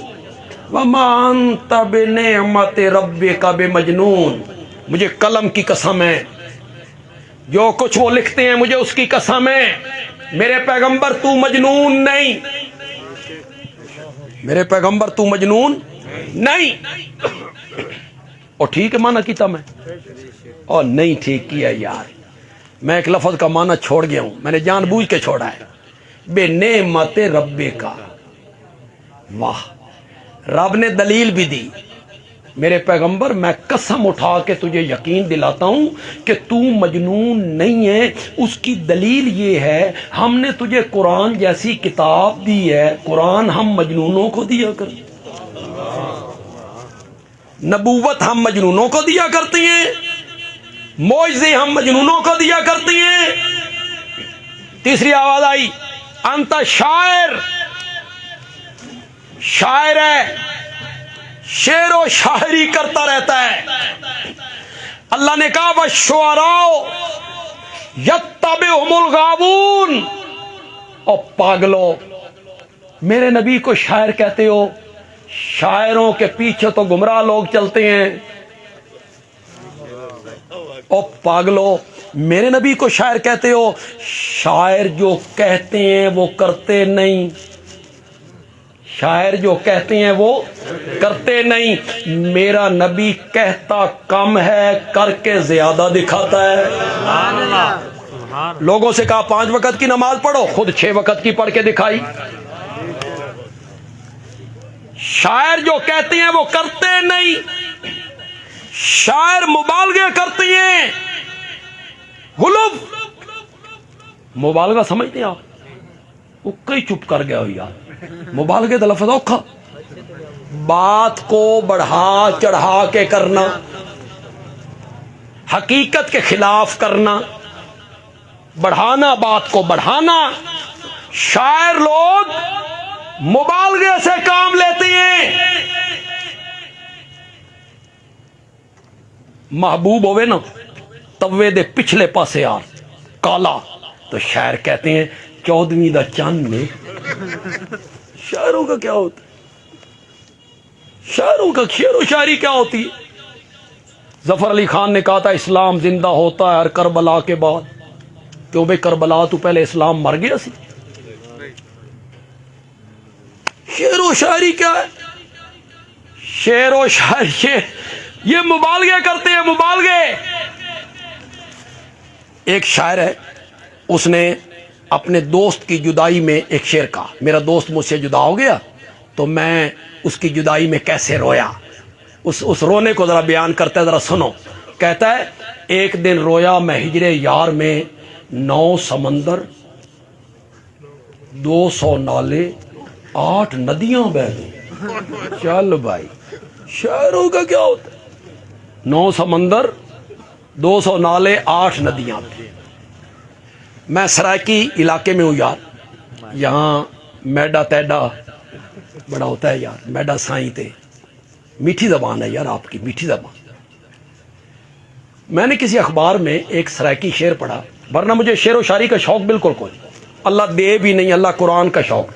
S1: وما انت بنعمت ربک بمجنون. مجھے قلم کی قسم ہے، جو کچھ وہ لکھتے ہیں مجھے اس کی قسم ہے، میرے پیغمبر تو مجنون نہیں، میرے پیغمبر تو مجنون نہیں. اور ٹھیک ہے مانا کیتا میں، اور نہیں ٹھیک کیا یار. میں ایک لفظ کا معنی چھوڑ گیا ہوں، میں نے جان بوجھ کے چھوڑا ہے. بے نعمت رب کا، واہ، رب نے دلیل بھی دی. میرے پیغمبر میں قسم اٹھا کے تجھے یقین دلاتا ہوں کہ تو مجنون نہیں ہے. اس کی دلیل یہ ہے ہم نے تجھے قرآن جیسی کتاب دی ہے. قرآن ہم مجنونوں کو دیا کرتے، نبوت ہم مجنونوں کو دیا کرتی ہیں، معجزے ہم مجنونوں کو دیا کرتی ہیں. تیسری آواز آئی انت شاعر، شاعر ہے، شعر و شاعری کرتا رہتا ہے. اللہ نے کہا والشعراء یتبعہم الغاوون. اور پاگلو، میرے نبی کو شاعر کہتے ہو، شاعروں کے پیچھے تو گمراہ لوگ چلتے ہیں. او پاگلو، میرے نبی کو شاعر کہتے ہو، شاعر جو کہتے ہیں وہ کرتے نہیں، شاعر جو کہتے ہیں وہ کرتے نہیں. میرا نبی کہتا کم ہے، کر کے زیادہ دکھاتا ہے. لوگوں سے کہا 5 وقت کی نماز پڑھو، خود 6 وقت کی پڑھ کے دکھائی. شاعر جو کہتے ہیں وہ کرتے نہیں، شاعر مبالغے کرتے ہیں. غلو، مبالغہ سمجھتے ہیں آپ؟ وہ کئی چپ کر گیا ہو یار. مبالغے کا لفظ اوکھا، بات کو بڑھا چڑھا کے کرنا، حقیقت کے خلاف کرنا، بڑھانا، بات کو بڑھانا. شاعر لوگ مبالغے سے کام لیتے ہیں. محبوب ہوئے نا توے دے پچھلے پاسے آر کالا، تو شاعر کہتے ہیں 14ویں دا چاند میں. شاعروں کا کیا ہوتا ہے؟ شاعروں کا شعر و شاعری کیا ہوتی ہے؟ ظفر علی خان نے کہا تھا اسلام زندہ ہوتا ہے ہر کربلا کے بعد. کیوں بھائی کربلا تو پہلے اسلام مر گیا سی. شعر و شاعری کیا ہے؟ شعر و شاعری یہ مبالغے کرتے ہیں، مبالغے. ایک شاعر ہے، اس نے اپنے دوست کی جدائی میں ایک شعر کہا. میرا دوست مجھ سے جدا ہو گیا تو میں اس کی جدائی میں کیسے رویا. اس رونے کو ذرا بیان کرتا ہے، ذرا سنو. کہتا ہے ایک دن رویا میں ہجر یار میں، 9 سمندر 200 نالے 8 ندیاں بہ گئی. چل بھائی، شاعروں کا کیا ہوتا ہے؟ 9 سمندر 200 نالے 8 ندیاں. میں سرائکی علاقے میں ہوں یار، یہاں میڈا تیڈا بڑا ہوتا ہے یار. میڈا سائیں تے میٹھی زبان ہے یار، آپ کی میٹھی زبان. میں نے کسی اخبار میں ایک سرائکی شعر پڑھا، ورنہ مجھے شعر و شاعری کا شوق بالکل کوئی، اللہ دے بھی نہیں، اللہ قرآن کا شوق،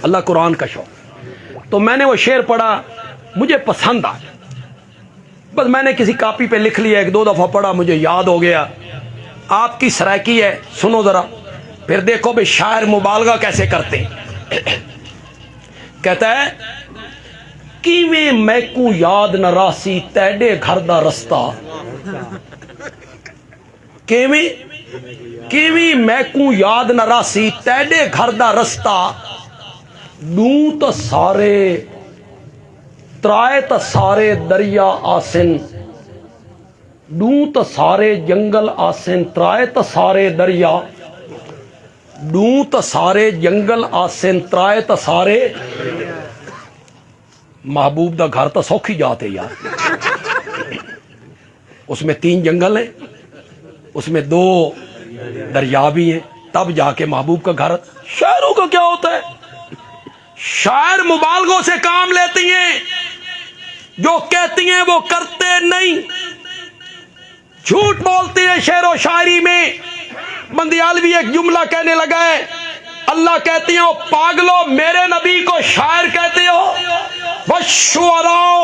S1: اللہ قرآن کا شوق. تو میں نے وہ شعر پڑھا، مجھے پسند آیا. بس میں نے کسی کاپی پہ لکھ لیا، ایک دو دفعہ پڑھا، مجھے یاد ہو گیا۔ آپ کی سرائکی ہے، سنو ذرا، پھر دیکھو بھائی شاعر مبالغہ کیسے کرتے ہیں۔ کہتا ہے کیویں میکوں یاد نہ راسی تیڈے گھر دا رستہ، کیویں میکوں یاد نہ راسی تیڈے گھر دا رستہ، دوں تو سارے ترائے تو سارے دریا آسن، دوں تو سارے جنگل آسن، ترائے تو سارے دریا، دوں تو سارے جنگل آسن، ترائے تو سارے۔ محبوب دا گھر تو سوکھی جاتے یار، اس میں 3 جنگل ہیں، اس میں 2 دریا بھی ہیں، تب جا کے محبوب کا گھر۔ شاعروں کا کیا ہوتا ہے؟ شاعر مبالغوں سے کام لیتی ہیں، جو کہتی ہیں وہ کرتے نہیں، جھوٹ بولتے ہیں شعر و شاعری میں۔ بندیالوی ایک جملہ کہنے لگا ہے، اللہ کہتی ہیں پاگلو میرے نبی کو شاعر کہتے ہو، وَالشُّعَرَاءُ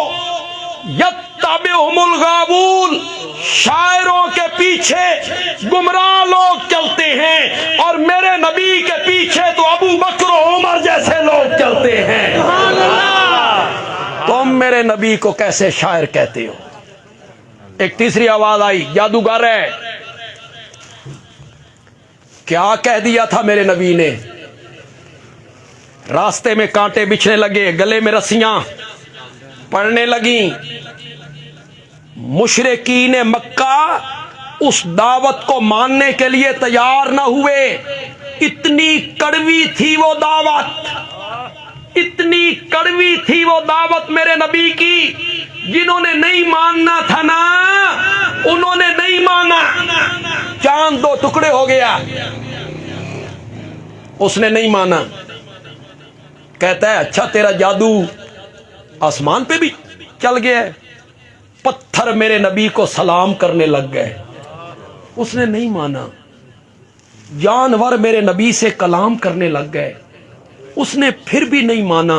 S1: یَتَّبِعُهُمُ الْغَاوُونَ، شاعروں کے پیچھے گمراہ لوگ چلتے ہیں، اور میرے نبی کے پیچھے تو ابو بکر و عمر جیسے لوگ چلتے ہیں۔ تم میرے نبی کو کیسے شاعر کہتے ہو؟ ایک تیسری آواز آئی، جادوگر ہے۔ کیا کہہ دیا تھا میرے نبی نے؟ راستے میں کانٹے بچھنے لگے، گلے میں رسیاں پڑنے لگیں، مشرکین مکہ اس دعوت کو ماننے کے لیے تیار نہ ہوئے۔ اتنی کڑوی تھی وہ دعوت، اتنی کڑوی تھی وہ دعوت میرے نبی کی، جنہوں نے نہیں ماننا تھا نا انہوں نے نہیں مانا۔ چاند 2 ٹکڑے ہو گیا، اس نے نہیں مانا۔ کہتا ہے اچھا تیرا جادو آسمان پہ بھی چل گیا ہے؟ پتھر میرے نبی کو سلام کرنے لگ گئے، اس نے نہیں مانا۔ جانور میرے نبی سے کلام کرنے لگ گئے، اس نے پھر بھی نہیں مانا۔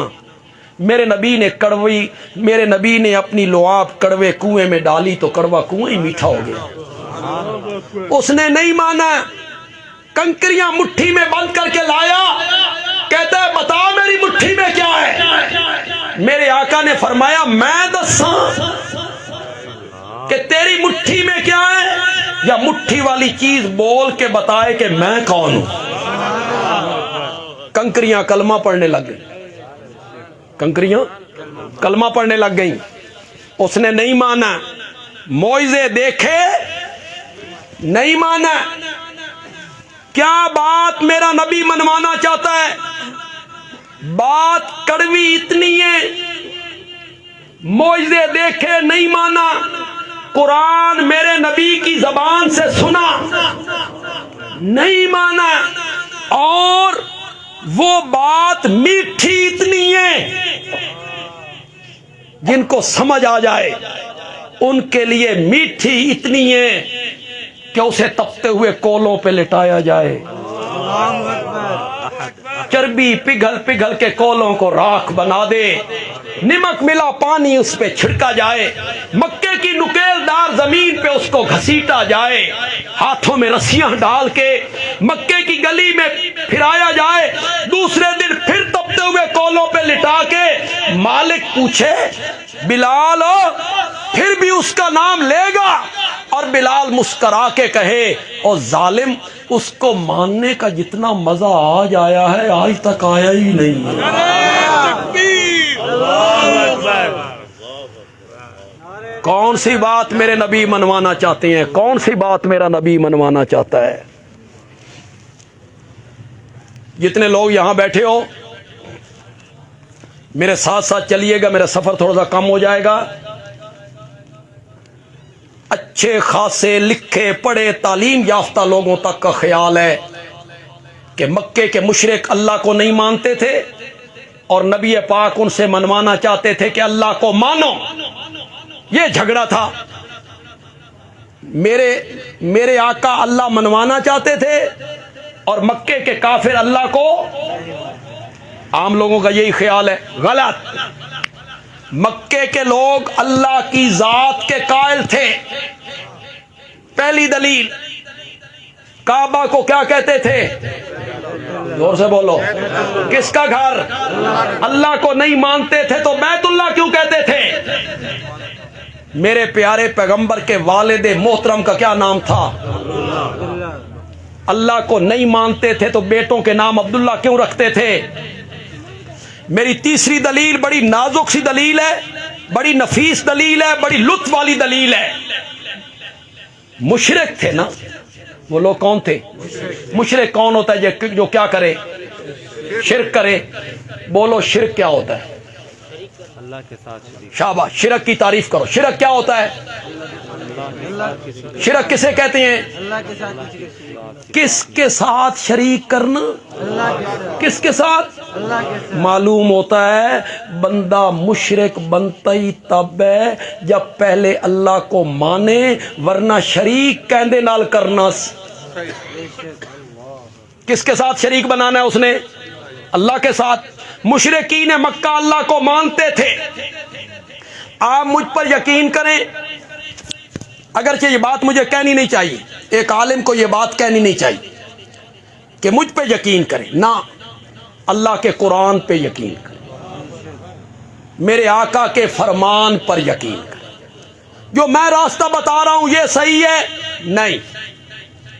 S1: میرے نبی نے اپنی لعاب کڑوے کنویں میں ڈالی تو کڑوا کنویں ہی میٹھا ہو گیا، اس نے نہیں مانا۔ کنکریاں مٹھی میں بند کر کے لایا، کہتا ہے بتا میری مٹھی میں کیا ہے؟ میرے آقا نے فرمایا میں دساں کہ تیری مٹھی میں کیا ہے، یا مٹھی والی چیز بول کے بتائے کہ میں کون ہوں۔ کنکریاں کلمہ پڑھنے لگ گئی، کنکریاں کلمہ پڑھنے لگ گئیں، اس نے نہیں مانا۔ معجزے دیکھے، نہیں مانا۔ کیا بات میرا نبی منوانا چاہتا ہے؟ بات کڑوی اتنی ہے، معجزے دیکھے نہیں مانا، قرآن میرے نبی کی زبان سے سنا نہیں مانا، اور وہ بات میٹھی اتنی ہے جن کو سمجھ آ جائے ان کے لیے میٹھی اتنی ہے کہ اسے تپتے ہوئے کولوں پہ لٹایا جائے، چربی پگھل پگھل کے کولوں کو راکھ بنا دے، نمک ملا پانی اس پہ چھڑکا جائے، مکے کی نکیل دار زمین پہ اس کو گھسیٹا جائے، ہاتھوں میں رسیاں ڈال کے مکے کی گلی میں پھرایا جائے، دوسرے دن پھر تپتے ہوئے کولوں پہ لٹا کے مالک پوچھے بلال پھر بھی اس کا نام لے گا، اور بلال مسکرا کے کہے او ظالم اس کو ماننے کا جتنا مزہ آج آیا ہے آج تک آیا ہی نہیں۔ کون سی بات میرے نبی منوانا چاہتے ہیں؟ کون سی بات میرا نبی منوانا چاہتا ہے؟ جتنے لوگ یہاں بیٹھے ہو میرے ساتھ ساتھ چلیے گا، میرا سفر تھوڑا سا کم ہو جائے گا۔ اچھے خاصے لکھے پڑھے تعلیم یافتہ لوگوں تک کا خیال ہے کہ مکے کے مشرک اللہ کو نہیں مانتے تھے اور نبی پاک ان سے منوانا چاہتے تھے کہ اللہ کو مانو۔ یہ جھگڑا تھا۔ میرے آقا اللہ منوانا چاہتے تھے اور مکے کے کافر اللہ کو، عام لوگوں کا یہی خیال ہے، غلط۔ مکے کے لوگ اللہ کی ذات کے قائل تھے. پہلی دلیل، کعبہ کو کیا کہتے تھے؟ زور سے بولو. کس کا گھر؟ اللہ کو نہیں مانتے تھے تو بیت اللہ کیوں کہتے تھے؟ میرے پیارے پیغمبر کے والد محترم کا کیا نام تھا؟ اللہ کو نہیں مانتے تھے تو بیٹوں کے نام عبداللہ کیوں رکھتے تھے؟ میری تیسری دلیل بڑی نازک سی دلیل ہے، بڑی نفیس دلیل ہے، بڑی لطف والی دلیل ہے. مشرک تھے نا وہ لوگ. کون تھے؟ مشرک کون ہوتا ہے؟ جو کیا کرے؟ شرک کرے. بولو شرک کیا ہوتا ہے؟
S4: اللہ کے ساتھ شریک.
S1: شاباش، شرک کی تعریف کرو. شرک کیا ہوتا ہے؟ شرک کسے کہتے ہیں؟ کس کے ساتھ شریک کرنا؟ کس کے ساتھ؟ معلوم ہوتا ہے بندہ مشرک بنتا ہی تب ہے جب پہلے اللہ کو مانے، ورنہ شریک کہندے نال کرنا. کس کے ساتھ شریک بنانا ہے اس نے؟ اللہ کے ساتھ. مشرکین مکہ اللہ کو مانتے تھے. آپ مجھ پر یقین کریں، اگرچہ یہ بات مجھے کہنی نہیں چاہیے، ایک عالم کو یہ بات کہنی نہیں چاہیے کہ مجھ پہ یقین کریں، نہ، اللہ کے قرآن پہ یقین کریں، میرے آقا کے فرمان پر یقین کریں. جو میں راستہ بتا رہا ہوں یہ صحیح ہے؟ نہیں.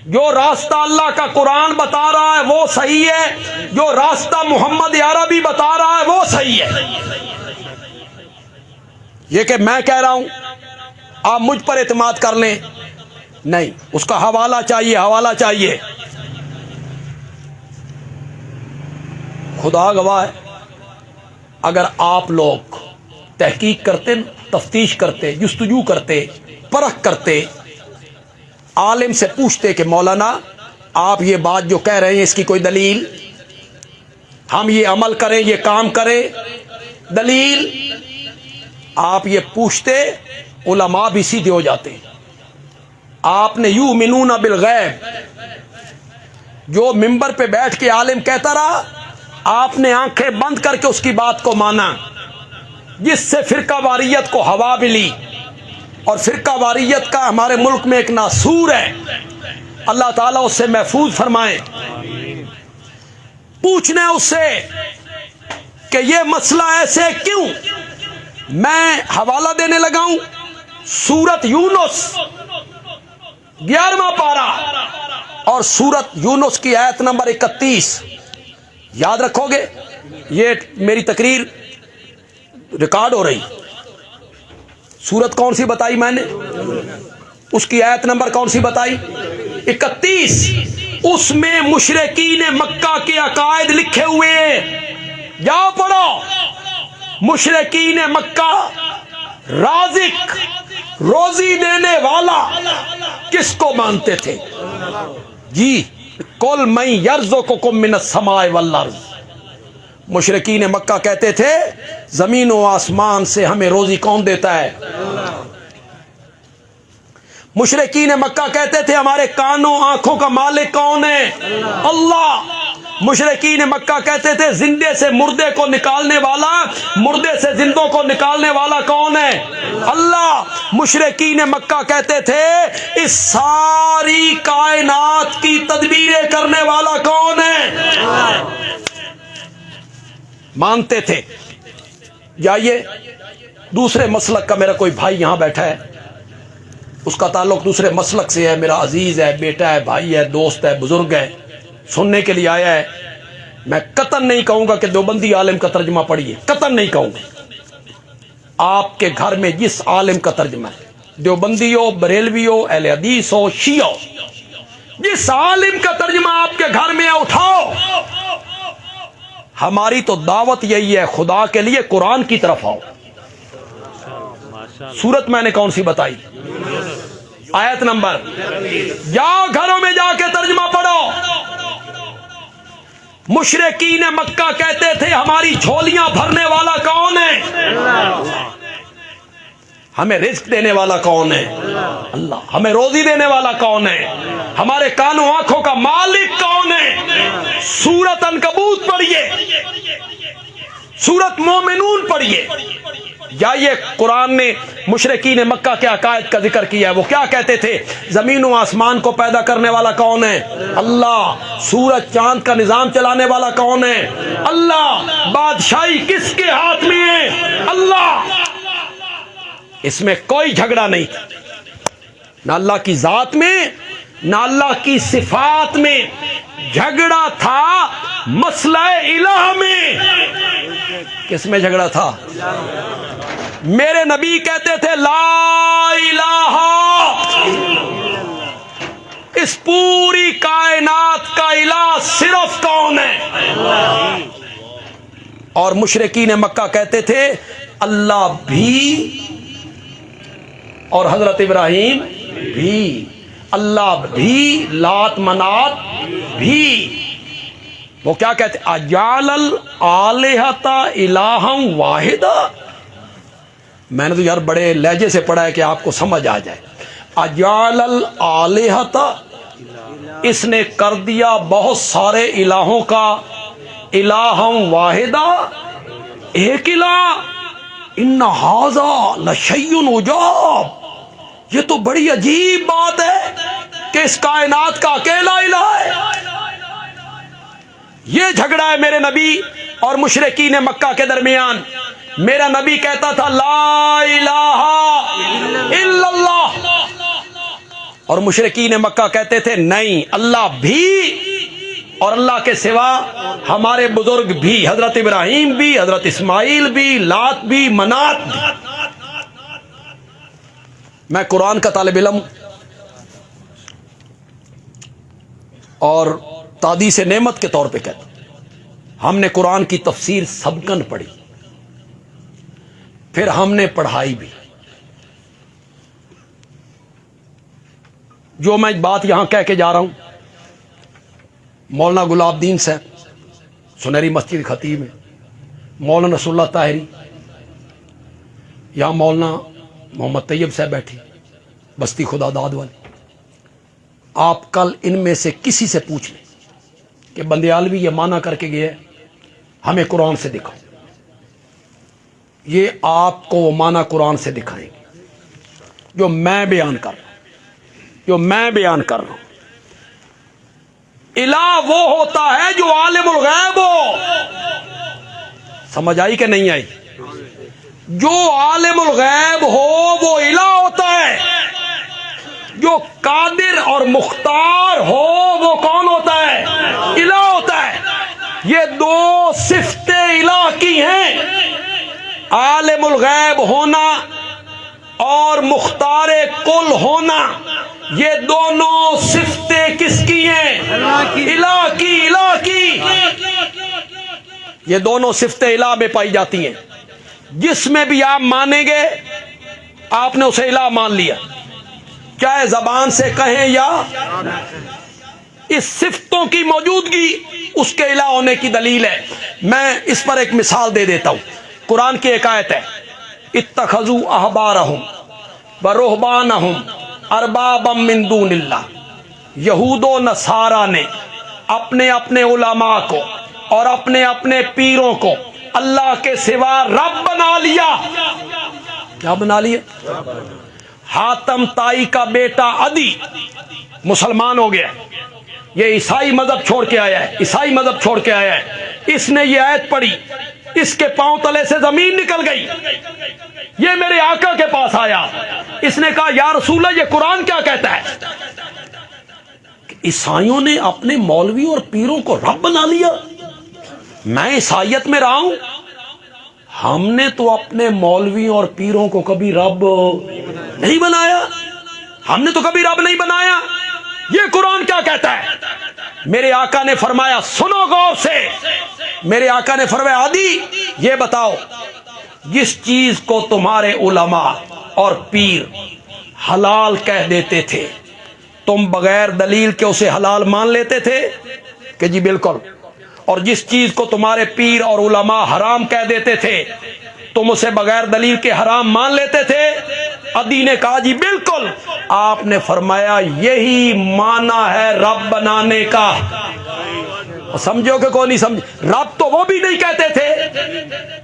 S1: جو راستہ اللہ کا قرآن بتا رہا ہے وہ صحیح ہے، جو راستہ محمد عربی بتا رہا ہے وہ صحیح ہے. یہ کہ میں کہہ رہا ہوں آپ مجھ پر اعتماد کر لیں، نہیں، اس کا حوالہ چاہیے، حوالہ چاہیے. خدا گواہ ہے اگر آپ لوگ تحقیق کرتے، تفتیش کرتے، جستجو کرتے، پرکھ کرتے، عالم سے پوچھتے کہ مولانا آپ یہ بات جو کہہ رہے ہیں اس کی کوئی دلیل، ہم یہ عمل کریں، یہ کام کریں، دلیل. آپ یہ پوچھتے علماء بھی سیدھے ہو جاتے. آپ نے یؤمنون بالغیب جو ممبر پہ بیٹھ کے عالم کہتا رہا، آپ نے آنکھیں بند کر کے اس کی بات کو مانا، جس سے فرقہ واریت کو ہوا ملی. اور فرقہ واریت کا ہمارے ملک میں ایک ناسور ہے، اللہ تعالیٰ اس سے محفوظ فرمائے. پوچھنے اس سے کہ یہ مسئلہ ایسے کیوں. میں حوالہ دینے لگا ہوں سورت یونس 11واں پارہ اور سورت یونس کی آیت نمبر 31. یاد رکھو گے، یہ میری تقریر ریکارڈ ہو رہی. سورت کون سی بتائی میں نے؟ اس کی آیت نمبر کون سی بتائی؟ 31. اس میں مشرکین مکہ کے عقائد لکھے ہوئے ہیں، جاؤ پڑھو. مشرکین مکہ رازق، روزی دینے والا کس کو مانتے تھے؟ جی، قل من یرزقکم من السماء والارض. مشرکین مکہ کہتے تھے زمین و آسمان سے ہمیں روزی کون دیتا ہے؟ مشرکین مکہ کہتے تھے ہمارے کانوں آنکھوں کا مالک کون ہے؟ اللہ. مشرکین مکہ کہتے تھے زندے سے مردے کو نکالنے والا، مردے سے زندوں کو نکالنے والا کون ہے؟ اللہ. مشرکین مکہ کہتے تھے اس ساری کائنات کی تدبیریں کرنے والا کون ہے؟ مانتے تھے. جائیے دوسرے مسلک کا میرا کوئی بھائی یہاں بیٹھا ہے، اس کا تعلق دوسرے مسلک سے ہے، میرا عزیز ہے، بیٹا ہے، بھائی ہے، دوست ہے، بزرگ ہے، سننے کے لیے آیا ہے. میں قطعاً نہیں کہوں گا کہ دیوبندی عالم کا ترجمہ پڑھیے، قطعاً نہیں کہوں گا. آپ کے گھر میں جس عالم کا ترجمہ ہے، دیوبندی ہو، بریلوی ہو، اہل حدیث ہو، شیعہ ہو، جس عالم کا ترجمہ آپ کے گھر میں اٹھاؤ. ہماری تو دعوت یہی ہے، خدا کے لیے قرآن کی طرف آؤ. سورت میں نے کون سی بتائی؟ آیت نمبر. جاؤ گھروں میں جا کے ترجمہ پڑھو. مشرکین مکہ کہتے تھے ہماری جھولیاں بھرنے والا کون ہے؟ ہمیں رزق دینے والا کون ہے؟ اللہ. ہمیں روزی دینے والا کون ہے؟ ہمارے کانوں آنکھوں کا مالک کون ہے؟ سورت عنکبوت پڑھیے، سورت مومنون پڑھیے. یا یہ قرآن نے مشرکین مکہ کے عقائد کا ذکر کیا ہے. وہ کیا کہتے تھے؟ زمین و آسمان کو پیدا کرنے والا کون ہے؟ اللہ. سورج چاند کا نظام چلانے والا کون ہے؟ اللہ. بادشاہی کس کے ہاتھ میں ہے؟ اللہ. اس میں کوئی جھگڑا نہیں تھا، نہ اللہ کی ذات میں نہ اللہ کی صفات میں. جھگڑا تھا مسئلہ الہ میں. کس میں جھگڑا تھا؟ میرے نبی کہتے تھے لا الہ، اس پوری کائنات کا الہ صرف کون ہے؟ اور مشرکین مکہ کہتے تھے اللہ بھی اور حضرت ابراہیم بھی، اللہ بھی، لات منات بھی. وہ کیا کہتے؟ اجعل الآلہۃ الہا واحدا. میں نے تو یار بڑے لہجے سے پڑھا ہے کہ آپ کو سمجھ آ جائے. اجعل الآلہۃ، اس نے کر دیا بہت سارے الہوں کا الہا واحدا، ایک الہ. ان ھذا لشیء عجاب، یہ تو بڑی عجیب بات ہے کہ اس کائنات کا اکیلا الہ ہے. یہ جھگڑا ہے میرے نبی اور مشرکین مکہ کے درمیان. میرا نبی کہتا تھا لا الہ الا اللہ، اور مشرکین مکہ کہتے تھے نہیں، اللہ بھی اور اللہ کے سوا ہمارے بزرگ بھی، حضرت ابراہیم بھی، حضرت اسماعیل بھی، لات بھی، منات بھی. میں قرآن کا طالب علم اور تحدیث نعمت کے طور پہ کہتا ہوں، ہم نے قرآن کی تفسیر سبکن پڑھی، پھر ہم نے پڑھائی بھی. جو میں بات یہاں کہہ کے جا رہا ہوں، مولانا گلاب دین صاحب سنہری مسجد خطیب ہے، مولانا رسول اللہ طاہری، یہاں مولانا محمد طیب صاحب بیٹھی بستی خدا داد والے. آپ کل ان میں سے کسی سے پوچھ لیں کہ بندیالوی یہ مانا کر کے گیا ہے ہمیں قرآن سے دکھاؤ، یہ آپ کو وہ مانا قرآن سے دکھائیں گے جو میں بیان کر رہا ہوں، جو میں بیان کر رہا ہوں. الہ وہ ہوتا ہے جو عالم الغیب ہو. سمجھ آئی کہ نہیں آئی؟ جو عالم الغیب ہو وہ الہ ہوتا ہے. جو قادر اور مختار ہو وہ کون ہوتا ہے؟ الہ ہوتا ہے. یہ دو صفتیں الہ کی ہیں، عالم الغیب ہونا اور مختار کل ہونا. یہ دونوں صفتیں کس کی ہیں؟ الہ کی. الہ کی یہ دونوں صفتیں الہ میں پائی جاتی ہیں. جس میں بھی آپ مانیں گے آپ نے اسے الہ مان لیا، چاہے زبان سے کہیں یا اس صفتوں کی موجودگی اس کے الہ ہونے کی دلیل ہے. میں اس پر ایک مثال دے دیتا ہوں. قرآن کی ایک آیت ہے اتخذوا احبارہم ورہبانہم اربابا من دون اللہ. یہود و نصارہ نے اپنے اپنے علماء کو اور اپنے اپنے پیروں کو اللہ کے سوا رب بنا لیا. کیا بنا لیا؟ حاتم تائی کا بیٹا عدی مسلمان ہو گیا، یہ عیسائی مذہب چھوڑ کے آیا ہے، عیسائی مذہب چھوڑ کے آیا ہے. اس نے یہ آیت پڑھی، اس کے پاؤں تلے سے زمین نکل گئی. یہ میرے آقا کے پاس آیا، اس نے کہا یا رسول اللہ یہ قرآن کیا کہتا ہے؟ عیسائیوں نے اپنے مولوی اور پیروں کو رب بنا لیا. میں عیسائیت میں رہا ہوں، ہم نے تو اپنے مولوی اور پیروں کو کبھی رب نہیں بنایا، ہم نے تو کبھی رب نہیں بنایا. یہ قرآن کیا کہتا ہے؟ میرے آقا نے فرمایا سنو غور سے. میرے آقا نے فرمایا عدی یہ بتاؤ، جس چیز کو تمہارے علماء اور پیر حلال کہہ دیتے تھے تم بغیر دلیل کے اسے حلال مان لیتے تھے کہ جی بالکل، اور جس چیز کو تمہارے پیر اور علماء حرام کہہ دیتے تھے تم اسے بغیر دلیل کے حرام مان لیتے تھے؟ عدی نے کہا جی بالکل. آپ نے فرمایا یہی معنی ہے رب بنانے کا. اور سمجھو کہ کوئی نہیں سمجھ، رب تو وہ بھی نہیں کہتے تھے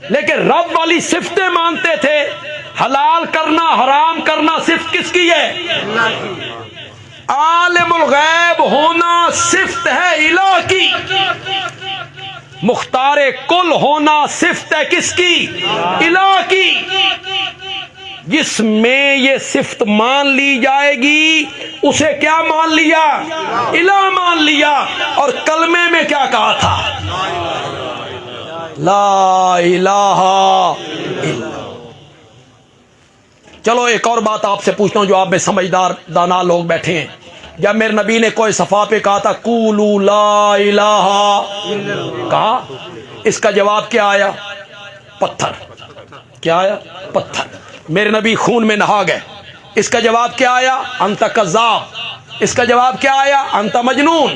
S1: لیکن رب والی صفتیں مانتے تھے۔ حلال کرنا حرام کرنا صفت کس کی ہے؟ عالم الغیب ہونا صفت ہے الہ کی، مختار کل ہونا صفت ہے کس کی؟ الہ کی۔ جس میں یہ صفت مان لی جائے گی اسے کیا مان لیا؟ الہ مان لیا۔ اور کلمے میں کیا کہا تھا؟ لا الہ الا۔ چلو ایک اور بات آپ سے پوچھتا ہوں جو آپ میں سمجھدار دانا لوگ بیٹھے ہیں، جب میرے نبی نے کوئی صفحہ پہ کہا تھا قولوا لا الہ کہا، اس کا جواب کیا آیا؟ پتھر۔ کیا آیا؟ پتھر۔ میرے نبی خون میں نہا گئے، اس کا جواب کیا آیا؟ انت کذاب۔ اس کا جواب کیا آیا؟ انت مجنون۔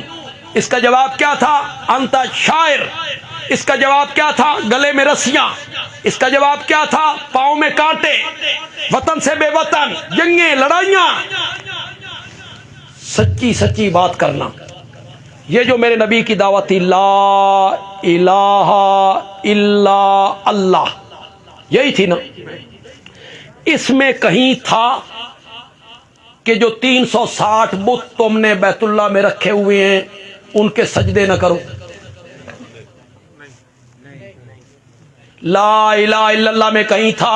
S1: اس کا جواب کیا تھا؟ انت شاعر۔ اس کا جواب کیا تھا؟ گلے میں رسیاں۔ اس کا جواب کیا تھا؟ پاؤں میں کانٹے، وطن سے بے وطن، جنگیں، لڑائیاں۔ سچی سچی بات کرنا۔ یہ جو میرے نبی کی دعوت تھی لا الہ الا اللہ، یہی تھی نا؟ اس میں کہیں تھا کہ جو 360 بت تم نے بیت اللہ میں رکھے ہوئے ہیں ان کے سجدے نہ کرو؟ لا الہ الا اللہ میں کہیں تھا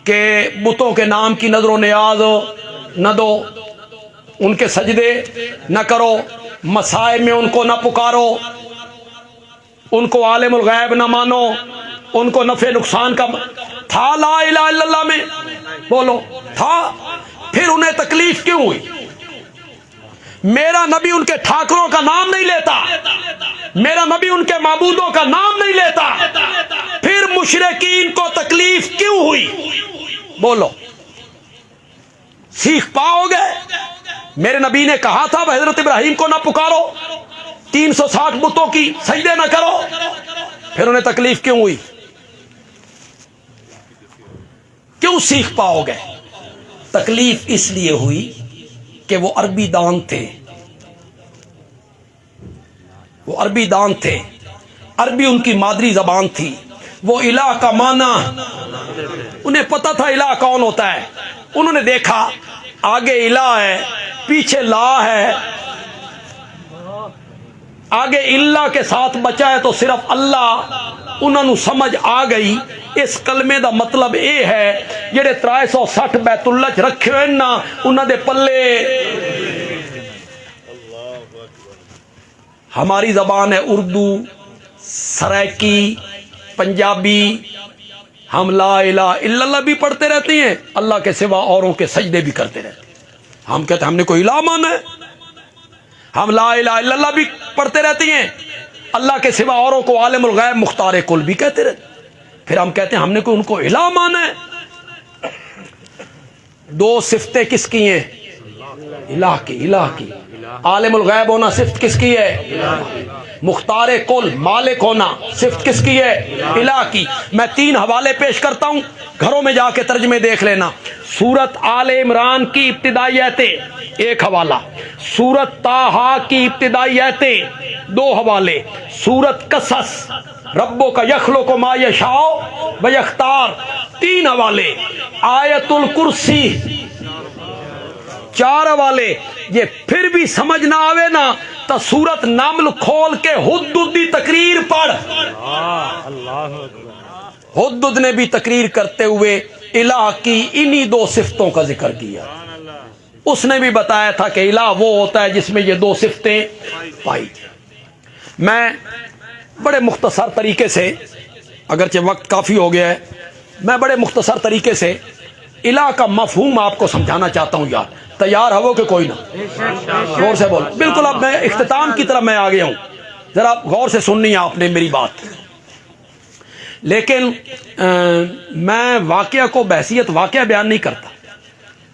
S1: کہ بتوں کے نام کی نظر و نیاز نہ دو، ان کے سجدے نہ کرو، مسائب میں ان کو نہ پکارو، ان کو عالم الغیب نہ مانو، ان کو نفع نقصان کا تھا لا الہ الا اللہ میں؟ بولو تھا؟ پھر انہیں تکلیف کیوں ہوئی؟ میرا نبی ان کے ٹھاکروں کا نام نہیں لیتا، میرا نبی ان کے معبودوں کا نام نہیں لیتا، پھر مشرکین کو تکلیف کیوں ہوئی؟ بولو، سیکھ پاؤ گے؟ میرے نبی نے کہا تھا حضرت ابراہیم کو نہ پکارو، 360 بتوں کی سجدے نہ کرو، پھر انہیں تکلیف کیوں ہوئی؟ کیوں سیکھ پاؤ گے؟ تکلیف اس لیے ہوئی کہ وہ عربی دان تھے، وہ عربی دان تھے، عربی ان کی مادری زبان تھی، وہ الہ کا معنی انہیں پتا تھا الہ کون ہوتا ہے۔ انہوں نے دیکھا آگے الہ ہے، پیچھے لا ہے، آگے اللہ کے ساتھ بچا ہے تو صرف اللہ۔ انہوں نے سمجھ آ گئی اس کلمے دا مطلب اے ہے جڑے 360 بیت اللہ چ رکھے ہوئے نا انہاں دے پلے۔ ہماری زبان ہے اردو، سرائکی، پنجابی، ہم لا الہ الا اللہ بھی پڑھتے رہتے ہیں، اللہ کے سوا اوروں کے سجدے بھی کرتے رہتے ہیں۔ ہم کہتے ہیں ہم نے کوئی الہ مانا ہے، ہم لا الہ الا اللہ بھی پڑھتے رہتے ہیں، اللہ کے سوا اوروں کو عالم الغیب مختار کل بھی کہتے رہتے ہیں، پھر ہم کہتے ہیں ہم نے کوئی ان کو الہ مانا ہے۔ دو صفتیں کس کی ہیں؟ الہ کی۔ الہ کی عالم الغیب ہونا صفت کس کی ہے؟ مختار کل مالک ہونا صفت کس کی ہے؟ الہ کی۔ میں 3 حوالے پیش کرتا ہوں، گھروں میں جا کے ترجمے دیکھ لینا۔ سورت آل عمران کی ابتدائی آیتیں 1 حوالہ، سورت طٰہٰ کی ابتدائی آیتیں 2 حوالے، سورت قصص ربوں کا یخلق ما یشاء و یختار 3 حوالے، آیت الکرسی 4 حوالے۔ یہ پھر بھی سمجھ نہ آوے نا تو سورت نمل کھول کے حدود تقریر پڑھ۔ حدود نے بھی تقریر کرتے ہوئے الہ کی انہی 2 صفتوں کا ذکر کیا۔ اس نے بھی بتایا تھا کہ الہ وہ ہوتا ہے جس میں یہ 2 صفتیں پائی جائیں۔ میں بڑے مختصر طریقے سے، اگرچہ وقت کافی ہو گیا ہے، میں بڑے مختصر طریقے سے الہ کا مفہوم آپ کو سمجھانا چاہتا ہوں۔ یار تیار ہو کہ کوئی نہ؟ غور سے بولو۔ بالکل اب میں اختتام کی طرف میں آ گیا ہوں، ذرا غور سے سننی ہے آپ نے میری بات۔ لیکن میں واقعہ کو بحیثیت واقعہ بیان نہیں کرتا،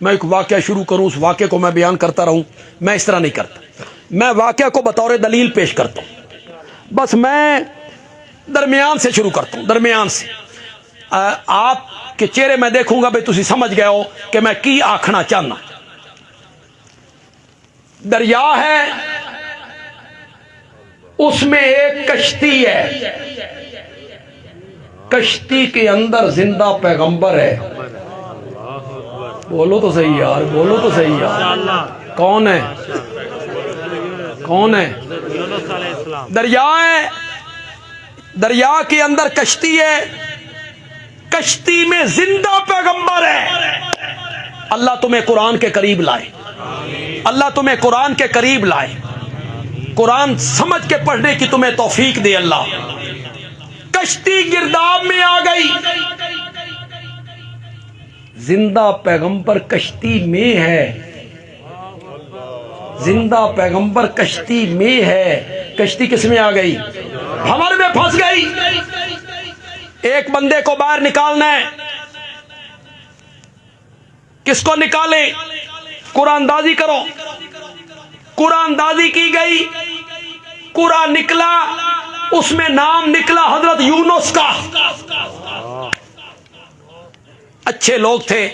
S1: میں ایک واقعہ شروع کروں اس واقعے کو میں بیان کرتا رہوں، میں اس طرح نہیں کرتا۔ میں واقعہ کو بطور دلیل پیش کرتا ہوں، بس میں درمیان سے شروع کرتا ہوں، درمیان سے۔ آپ کے چہرے میں دیکھوں گا بھئی تسی سمجھ گئے ہو کہ میں کی آکھنا چاہنا۔ دریا ہے، اس میں ایک کشتی ہے، کشتی کے اندر زندہ پیغمبر ہے۔ بولو تو صحیح یار، بولو تو صحیح یار، کون ہے؟ کون ہے؟
S4: یونس علیہ السلام۔
S1: دریا ہے، دریا کے اندر کشتی ہے، کشتی میں زندہ پیغمبر ہے۔ اللہ تمہیں قرآن کے قریب لائے، اللہ تمہیں قرآن کے قریب لائے، قرآن سمجھ کے پڑھنے کی تمہیں توفیق دے اللہ۔ کشتی گرداب میں آ گئی، زندہ پیغمبر کشتی میں ہے، زندہ پیغمبر کشتی میں ہے، کشتی کس میں آ گئی؟ بھنور میں پھنس گئی۔ ایک بندے کو باہر نکالنا ہے، کس کو نکالیں؟ قرآن اندازی کرو۔ قرآن اندازی کی گئی، قرآن نکلا، اس میں نام نکلا حضرت یونس کا۔ اچھے لوگ تھے،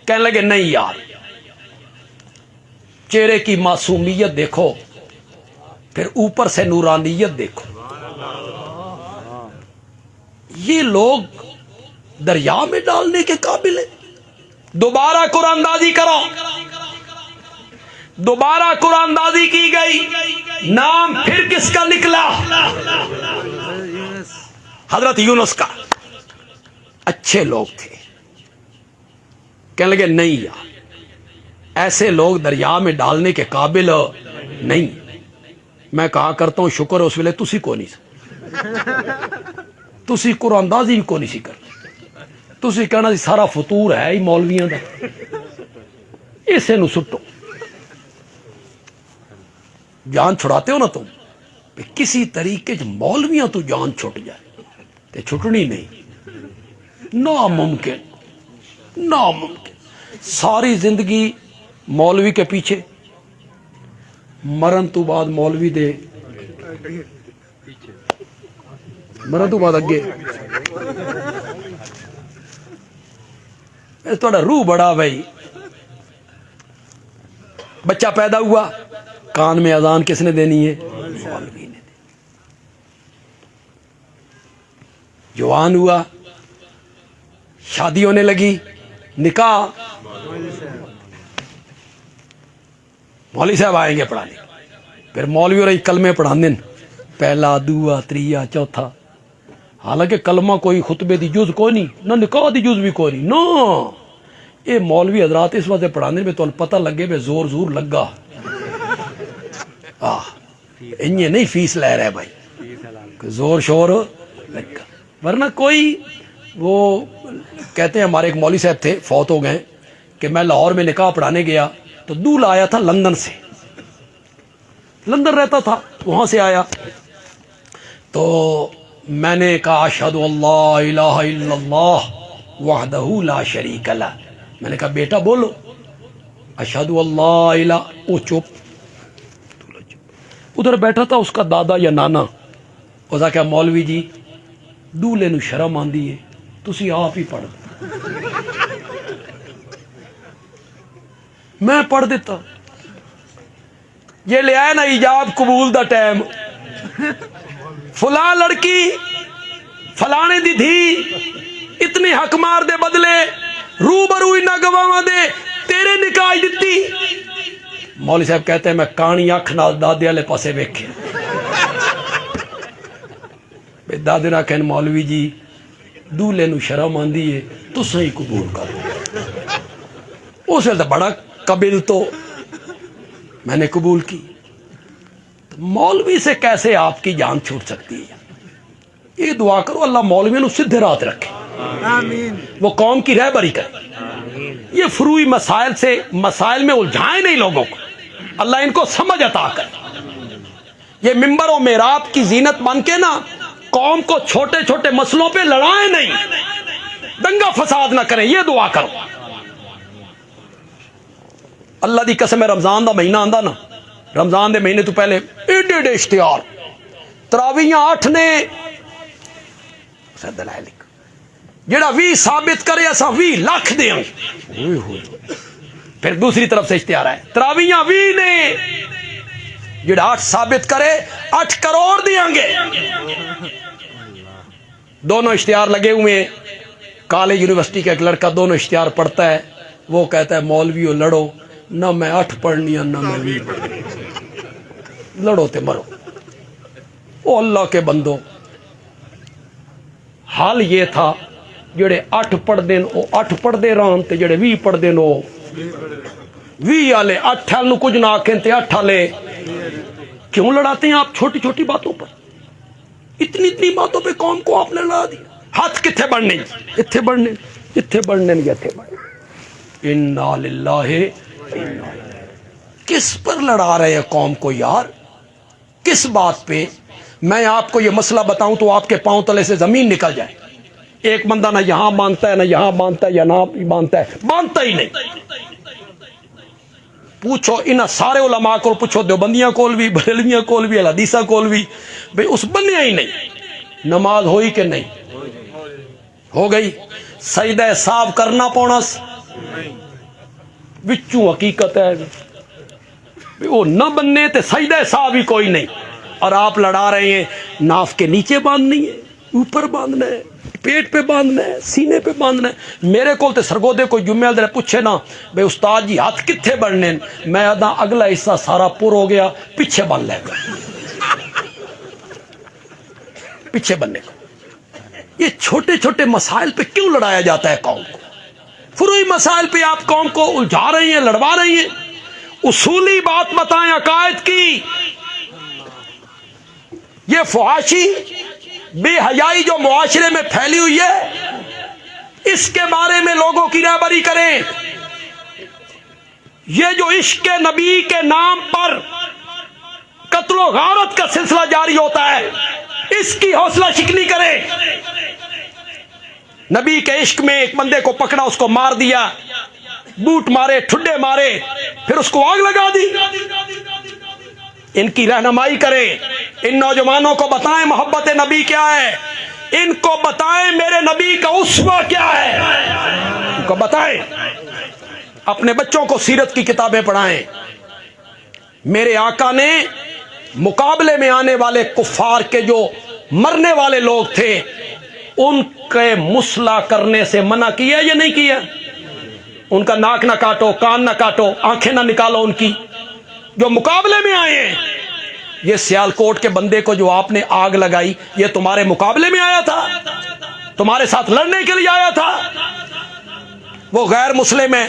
S1: کہنے لگے نہیں یار، چہرے کی معصومیت دیکھو، پھر اوپر سے نورانیت دیکھو، یہ لوگ دریا میں ڈالنے کے قابل ہیں۔ دوبارہ قرآن اندازی کرو، دوبارہ قرآن اندازی کی گئی، نام پھر کس کا نکلا؟ حضرت یونس کا۔ اچھے لوگ تھے، کہنے لگے نہیں یار، ایسے لوگ دریا میں ڈالنے کے قابل نہیں۔ میں کہا کرتا ہوں شکر ہے اس ویلے تسی کو نہیں، تسی قرآن اندازی بھی کو نہیں سی کرتے، تسی کہنا سی سارا فطور ہے ہی مولویاں دا، اسے نو سٹو۔ جان چھڑاتے ہو نا تم، کسی طریقے مولویاں تو جان چھٹ جائے تے چھٹنی نہیں، ناممکن، ناممکن۔ ساری زندگی مولوی کے پیچھے، مرن تو بعد مولوی دے، مرن تو بعد اگے۔ تھوڑا روح بڑا بھائی، بچہ پیدا ہوا، کان میں اذان کس نے دینی ہے؟ مولوی نے۔ جوان ہوا، شادی ہونے لگی، نکاح مولوی صاحب آئیں گے پڑھانے، پھر مولوی اور کلمے پڑھانے، پہلا، دوسرا، تیسرا، چوتھا۔ حالانکہ کلمہ کوئی خطبے دی جز کوئی نہیں، نہ نکاح دی جز بھی کوئی نہیں، نو یہ مولوی حضرات اس واسطے پڑھانے میں تو پتہ لگے بے زور زور لگا، انہیں نہیں فیس لے رہے بھائی، زور شور لگا۔ ورنہ کوئی، وہ کہتے ہیں ہمارے ایک مولوی صاحب تھے، فوت ہو گئے، کہ میں لاہور میں نکاح پڑھانے گیا تو دولہا آیا تھا لندن سے، لندن رہتا تھا، وہاں سے آیا تو میں نے کہا اشہد اللہ الہ الا اللہ وحدہ لا شریک لہ، میں نے کہا بیٹا بولو اشہد اللہ الہ، وہ چپ، ادھر بیٹھا تھا اس کا دادا یا نانا، وہ کہا مولوی جی دولے نو شرم آندی ہے، تسی آپ ہی پڑھ دو۔ میں پڑھ دیتا، یہ لے آئے نا ایجاب قبول دا ٹائم، فلاں لڑکی فلانے دی دھی اتنی حق مار دے بدلے روبرو نہ گواواں دے تیرے نکاح دتی۔ مولوی صاحب کہتے ہیں میں کانی اکھ نال دادے والے پاسے ویکھے، دادے نہ کہن مولوی جی دولے نو شرم آندی ہے تساں ہی قبول کرو۔ اس ویلے بڑا قبل تو میں نے قبول کی۔ مولوی سے کیسے آپ کی جان چھوٹ سکتی ہے؟ یہ دعا کرو اللہ مولوی نو سدھے رات رکھے، وہ قوم کی رہبری کرے، یہ فروئی مسائل سے مسائل میں الجھائیں نہیں لوگوں کو، اللہ ان کو سمجھ عطا کرے۔ یہ ممبر و محراب کی زینت بن کے نا قوم کو چھوٹے چھوٹے مسئلوں پہ لڑائیں نہیں، دنگا فساد نہ کریں، یہ دعا کرو۔ اللہ دی قسم ہے رمضان دا مہینہ آندا نا، رمضان دے مہینے تو پہلے ایڈے ایڈے اشتہار، تراویحاں 8 نے دلائل جڑا 20 ثابت کرے اساں 20 لاکھ دیاں، پھر دوسری طرف سے اشتہار ہے تراویحاں 20 نے جڑا 8 ثابت کرے 8 کروڑ دیاں گے. دونوں اشتہار لگے ہوئے ہیں. کالج یونیورسٹی کا ایک لڑکا دونوں اشتہار پڑھتا ہے. وہ کہتا ہے مولویوں لڑو، نہ میں 8 پڑھنی ہے نہ میں 20 پڑھنی، لڑو تے مرو. او اللہ کے بندو، حال یہ تھا جڑے 8 پڑھ دین او 8 پڑھ دے رہن تے جڑے 20 پڑھ دین او 20 والے 8 والے نو کچھ نہ آکھیں تے 8 والے. کیوں لڑاتے ہیں آپ چھوٹی چھوٹی باتوں پر؟ اتنی اتنی باتوں پہ قوم کو آپ نے لڑا دیا. ہاتھ کتنے بڑھنے، اتنے بڑھنے، اتنے بڑھنے یا اتنے بڑھنے. انا للہ. کس پر لڑا رہے ہیں قوم کو یار؟ کس بات پہ؟ میں آپ کو یہ مسئلہ بتاؤں تو آپ کے پاؤں تلے سے زمین نکل جائے. ایک بندہ نہ یہاں مانتا ہے نہ یہاں مانتا ہے یا نہ مانتا ہے، مانتا ہی نہیں. پوچھو ان سارے علماء کو، پوچھو دیوبندیاں کول بھی، بریلویاں کول بھی، حدیثاں کول بھی، بھئی اس بنیا ہی نہیں. نماز ہوئی کہ نہیں؟ ہو گئی. سجدہ صاف کرنا پونس وچوں حقیقت ہے وہ نہ بننے تے سجدہ صاف ہی کوئی نہیں. اور آپ لڑا رہے ہیں ناف کے نیچے باندھنی ہے، اوپر باندھنا ہے، پیٹ پہ باندھنا ہے، سینے پہ باندھنا ہے. میرے کو تے سرگودے کوئی جمعہ دے پوچھے نا بھئی استاد جی ہاتھ کتنے بڑھنے، میں ادا اگلا حصہ سارا پر ہو گیا، پیچھے بن لے گا، پیچھے بننے کو. یہ چھوٹے چھوٹے مسائل پہ کیوں لڑایا جاتا ہے قوم کو؟ فروعی مسائل پہ آپ قوم کو الجھا رہی ہیں، لڑوا رہی ہیں. اصولی بات بتائیں عقائد کی. یہ فحاشی بے حیائی جو معاشرے میں پھیلی ہوئی ہے، اس کے بارے میں لوگوں کی رہبری کریں. یہ جو عشق نبی کے نام پر قتل و غارت کا سلسلہ جاری ہوتا ہے، اس کی حوصلہ شکنی کریں. نبی کے عشق میں ایک بندے کو پکڑا، اس کو مار دیا، بوٹ مارے، ٹھڈے مارے، پھر اس کو آگ لگا دی. ان کی رہنمائی کریں. ان نوجوانوں کو بتائیں محبت نبی کیا ہے، ان کو بتائیں میرے نبی کا اسوہ کیا ہے، ان کو بتائیں. اپنے بچوں کو سیرت کی کتابیں پڑھائیں. میرے آقا نے مقابلے میں آنے والے کفار کے جو مرنے والے لوگ تھے ان کے مسلح کرنے سے منع کیا یا نہیں کیا؟ ان کا ناک نہ کاٹو، کان نہ کاٹو، آنکھیں نہ نکالو ان کی. جو مقابلے میں آئے ہیں، یہ سیالکوٹ کے بندے کو جو آپ نے آگ لگائی، یہ تمہارے مقابلے میں آیا تھا، تمہارے ساتھ لڑنے کے لیے آیا تھا. وہ غیر مسلم ہے،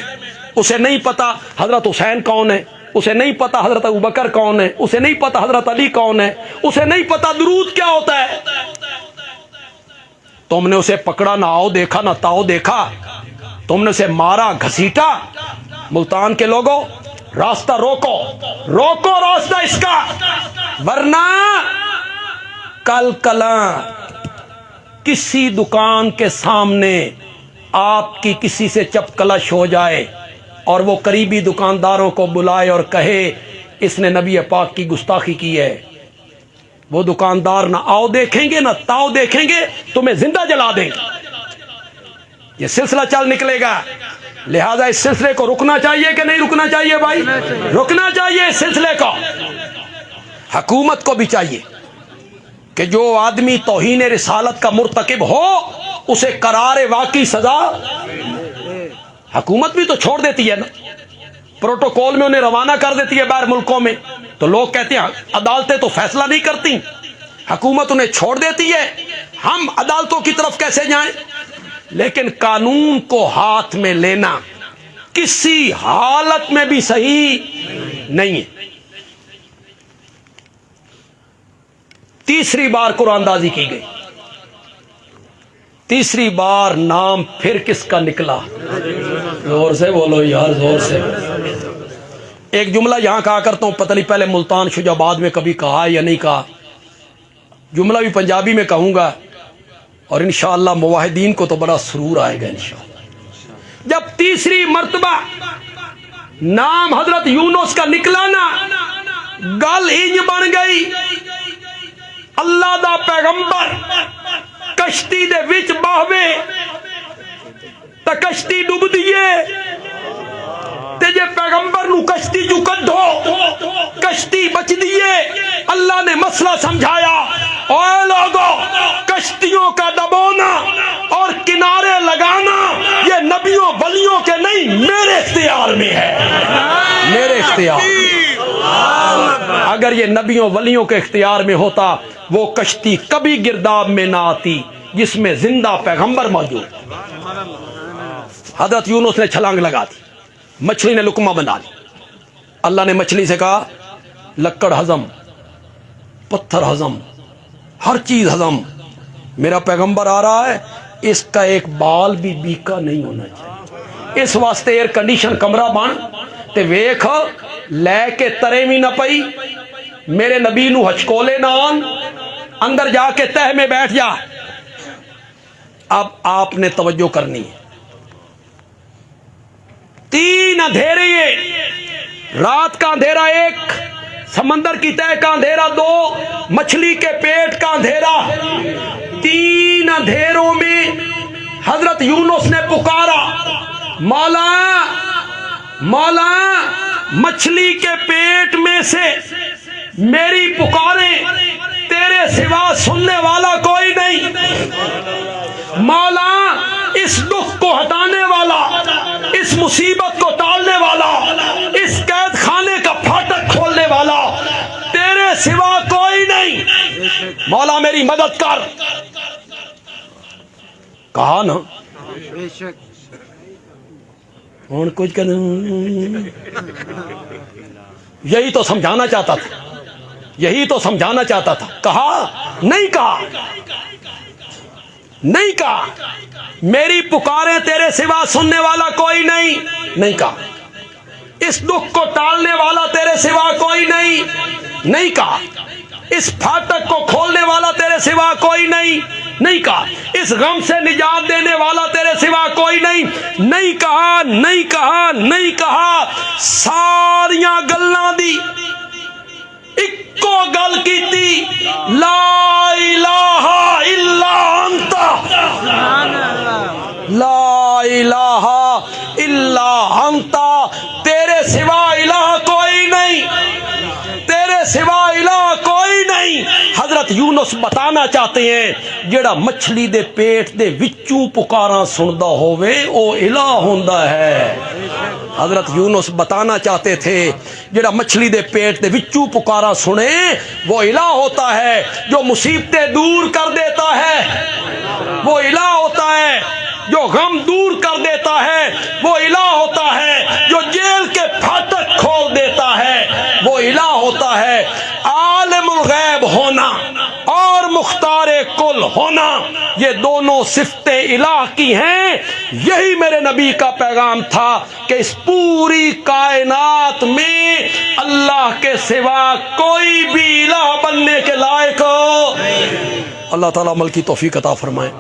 S1: اسے نہیں پتا حضرت حسین کون ہے، اسے نہیں پتا حضرت ابوبکر کون ہے، اسے نہیں پتا حضرت علی کون ہے، اسے نہیں پتا درود کیا ہوتا ہے. تم نے اسے پکڑا، نہ آؤ دیکھا نہ تاؤ دیکھا، تم نے اسے مارا، گھسیٹا. ملتان کے لوگوں راستہ روکو، روکو راستہ اس کا، ورنہ کل کلاں کسی دکان کے سامنے آپ کی کسی سے چپ کلش ہو جائے اور وہ قریبی دکانداروں کو بلائے اور کہے اس نے نبی پاک کی گستاخی کی ہے، وہ دکاندار نہ آؤ دیکھیں گے نہ تاؤ دیکھیں گے، تمہیں زندہ جلا دیں گے. یہ سلسلہ چل نکلے گا. لہذا اس سلسلے کو رکنا چاہیے کہ نہیں رکنا چاہیے بھائی؟ رکنا چاہیے اس سلسلے کو. حکومت کو بھی چاہیے کہ جو آدمی توہین رسالت کا مرتکب ہو اسے قرار واقعی سزا. حکومت بھی تو چھوڑ دیتی ہے نا، پروٹوکول میں انہیں روانہ کر دیتی ہے باہر ملکوں میں، تو لوگ کہتے ہیں عدالتیں تو فیصلہ نہیں کرتی، حکومت انہیں چھوڑ دیتی ہے، ہم عدالتوں کی طرف کیسے جائیں؟ لیکن قانون کو ہاتھ میں لینا کسی حالت میں بھی صحیح نہیں ہے. تیسری بار قرآن اندازی کی گئی، تیسری بار نام پھر کس کا نکلا؟ زور سے بولو یار، زور سے. ایک جملہ یہاں کہا کرتا ہوں، پتہ نہیں پہلے ملتان شجاع آباد میں کبھی کہا یا نہیں کہا، جملہ بھی پنجابی میں کہوں گا اور انشاءاللہ موحدین کو تو بڑا سرور آئے گا انشاءاللہ. جب تیسری مرتبہ نام حضرت یونس کا نکلا نا، گل انج بن گئی، اللہ دا پیغمبر کشتی دے وچ باہوے تا کشتی ڈوب دیے تے یہ پیغمبر نو کشتی جو کڈھو، کشتی بچ دیے۔ اللہ نے مسئلہ سمجھایا، اے لوگو کشتیوں کا دبونا اور کنارے لگانا یہ نبیوں ولیوں کے نہیں، میرے اختیار میں ہے، میرے اختیار میں۔ اگر یہ نبیوں ولیوں کے اختیار میں ہوتا وہ کشتی کبھی گرداب میں نہ آتی جس میں زندہ پیغمبر موجود۔ حضرت یونس نے چھلانگ لگا دی، مچھلی نے لقمہ بنا لی۔ اللہ نے مچھلی سے کہا لکڑ ہضم، پتھر ہضم، ہر چیز ہضم، میرا پیغمبر آ رہا ہے، اس کا ایک بال بھی بیکا نہیں ہونا چاہیے۔ اس واسطے ایئر کنڈیشن کمرہ بن تے ویکھ لے کے ترے بھی نہ پئی، میرے نبی نو ہچکولے نہ آن، اندر جا کے تہ میں بیٹھ جا۔ اب آپ نے توجہ کرنی ہے، 3 اندھیرے، رات کا اندھیرا 1، سمندر کی تہ کا اندھیرا 2، مچھلی کے پیٹ کا اندھیرا۔ 3 اندھیروں میں حضرت یونس نے پکارا مولا مولا، مچھلی کے پیٹ میں سے میری پکاریں تیرے سوا سننے والا کوئی نہیں، مولا اس دکھ کو ہٹانے والا، اس مصیبت کو ٹالنے والا، اس قید خانے کا پھاٹک کھولنے والا تیرے سوا کوئی نہیں، مولا میری مدد کر۔ کہا نا اور کچھ کہ یہی تو سمجھانا چاہتا تھا، یہی تو سمجھانا چاہتا تھا۔ کہا نہیں، کہا نہیں، کہا میری پکاریں تیرے سوا سننے والا کوئی نہیں، نہیں کہا اس دکھ کو ٹالنے والا تیرے سوا کوئی نہیں، نہیں کہا اس پھاٹک کو کھولنے والا تیرے سوا کوئی نہیں، نہیں کہا اس غم سے نجات دینے والا تیرے سوا کوئی نہیں، نہیں کہا، نہیں کہا، نہیں کہا۔ ساریاں گلاں دی اکو گل کیتی، لا الہ الا انت، لا الہ الا انت، تیرے سوا الہ کوئی نہیں، تیرے سوا الہ کوئی نہیں۔ حضرت یونس بتانا چاہتے ہیں جڑا مچھلی دے پیٹ دے وچوں پکاراں سندا ہووے او الہ ہوندا ہے۔ حضرت یونس بتانا چاہتے تھے جڑا مچھلی دے پیٹ دے وچوں پکاراں سنے وہ الہ ہوتا ہے، جو مصیبتیں دور کر دیتا ہے وہ الہ ہوتا ہے، جو غم دور کر دیتا ہے وہ الہ ہوتا ہے، جو جیل کے پھاٹک کھول دیتا ہے وہ الہ ہوتا ہے۔ عالم الغیب ہونا اور مختار کل ہونا یہ دونوں صفتیں الہ کی ہیں۔ یہی میرے نبی کا پیغام تھا کہ اس پوری کائنات میں اللہ کے سوا کوئی بھی الہ بننے کے لائق۔ اللہ تعالیٰ عمل کی توفیق عطا فرمائے۔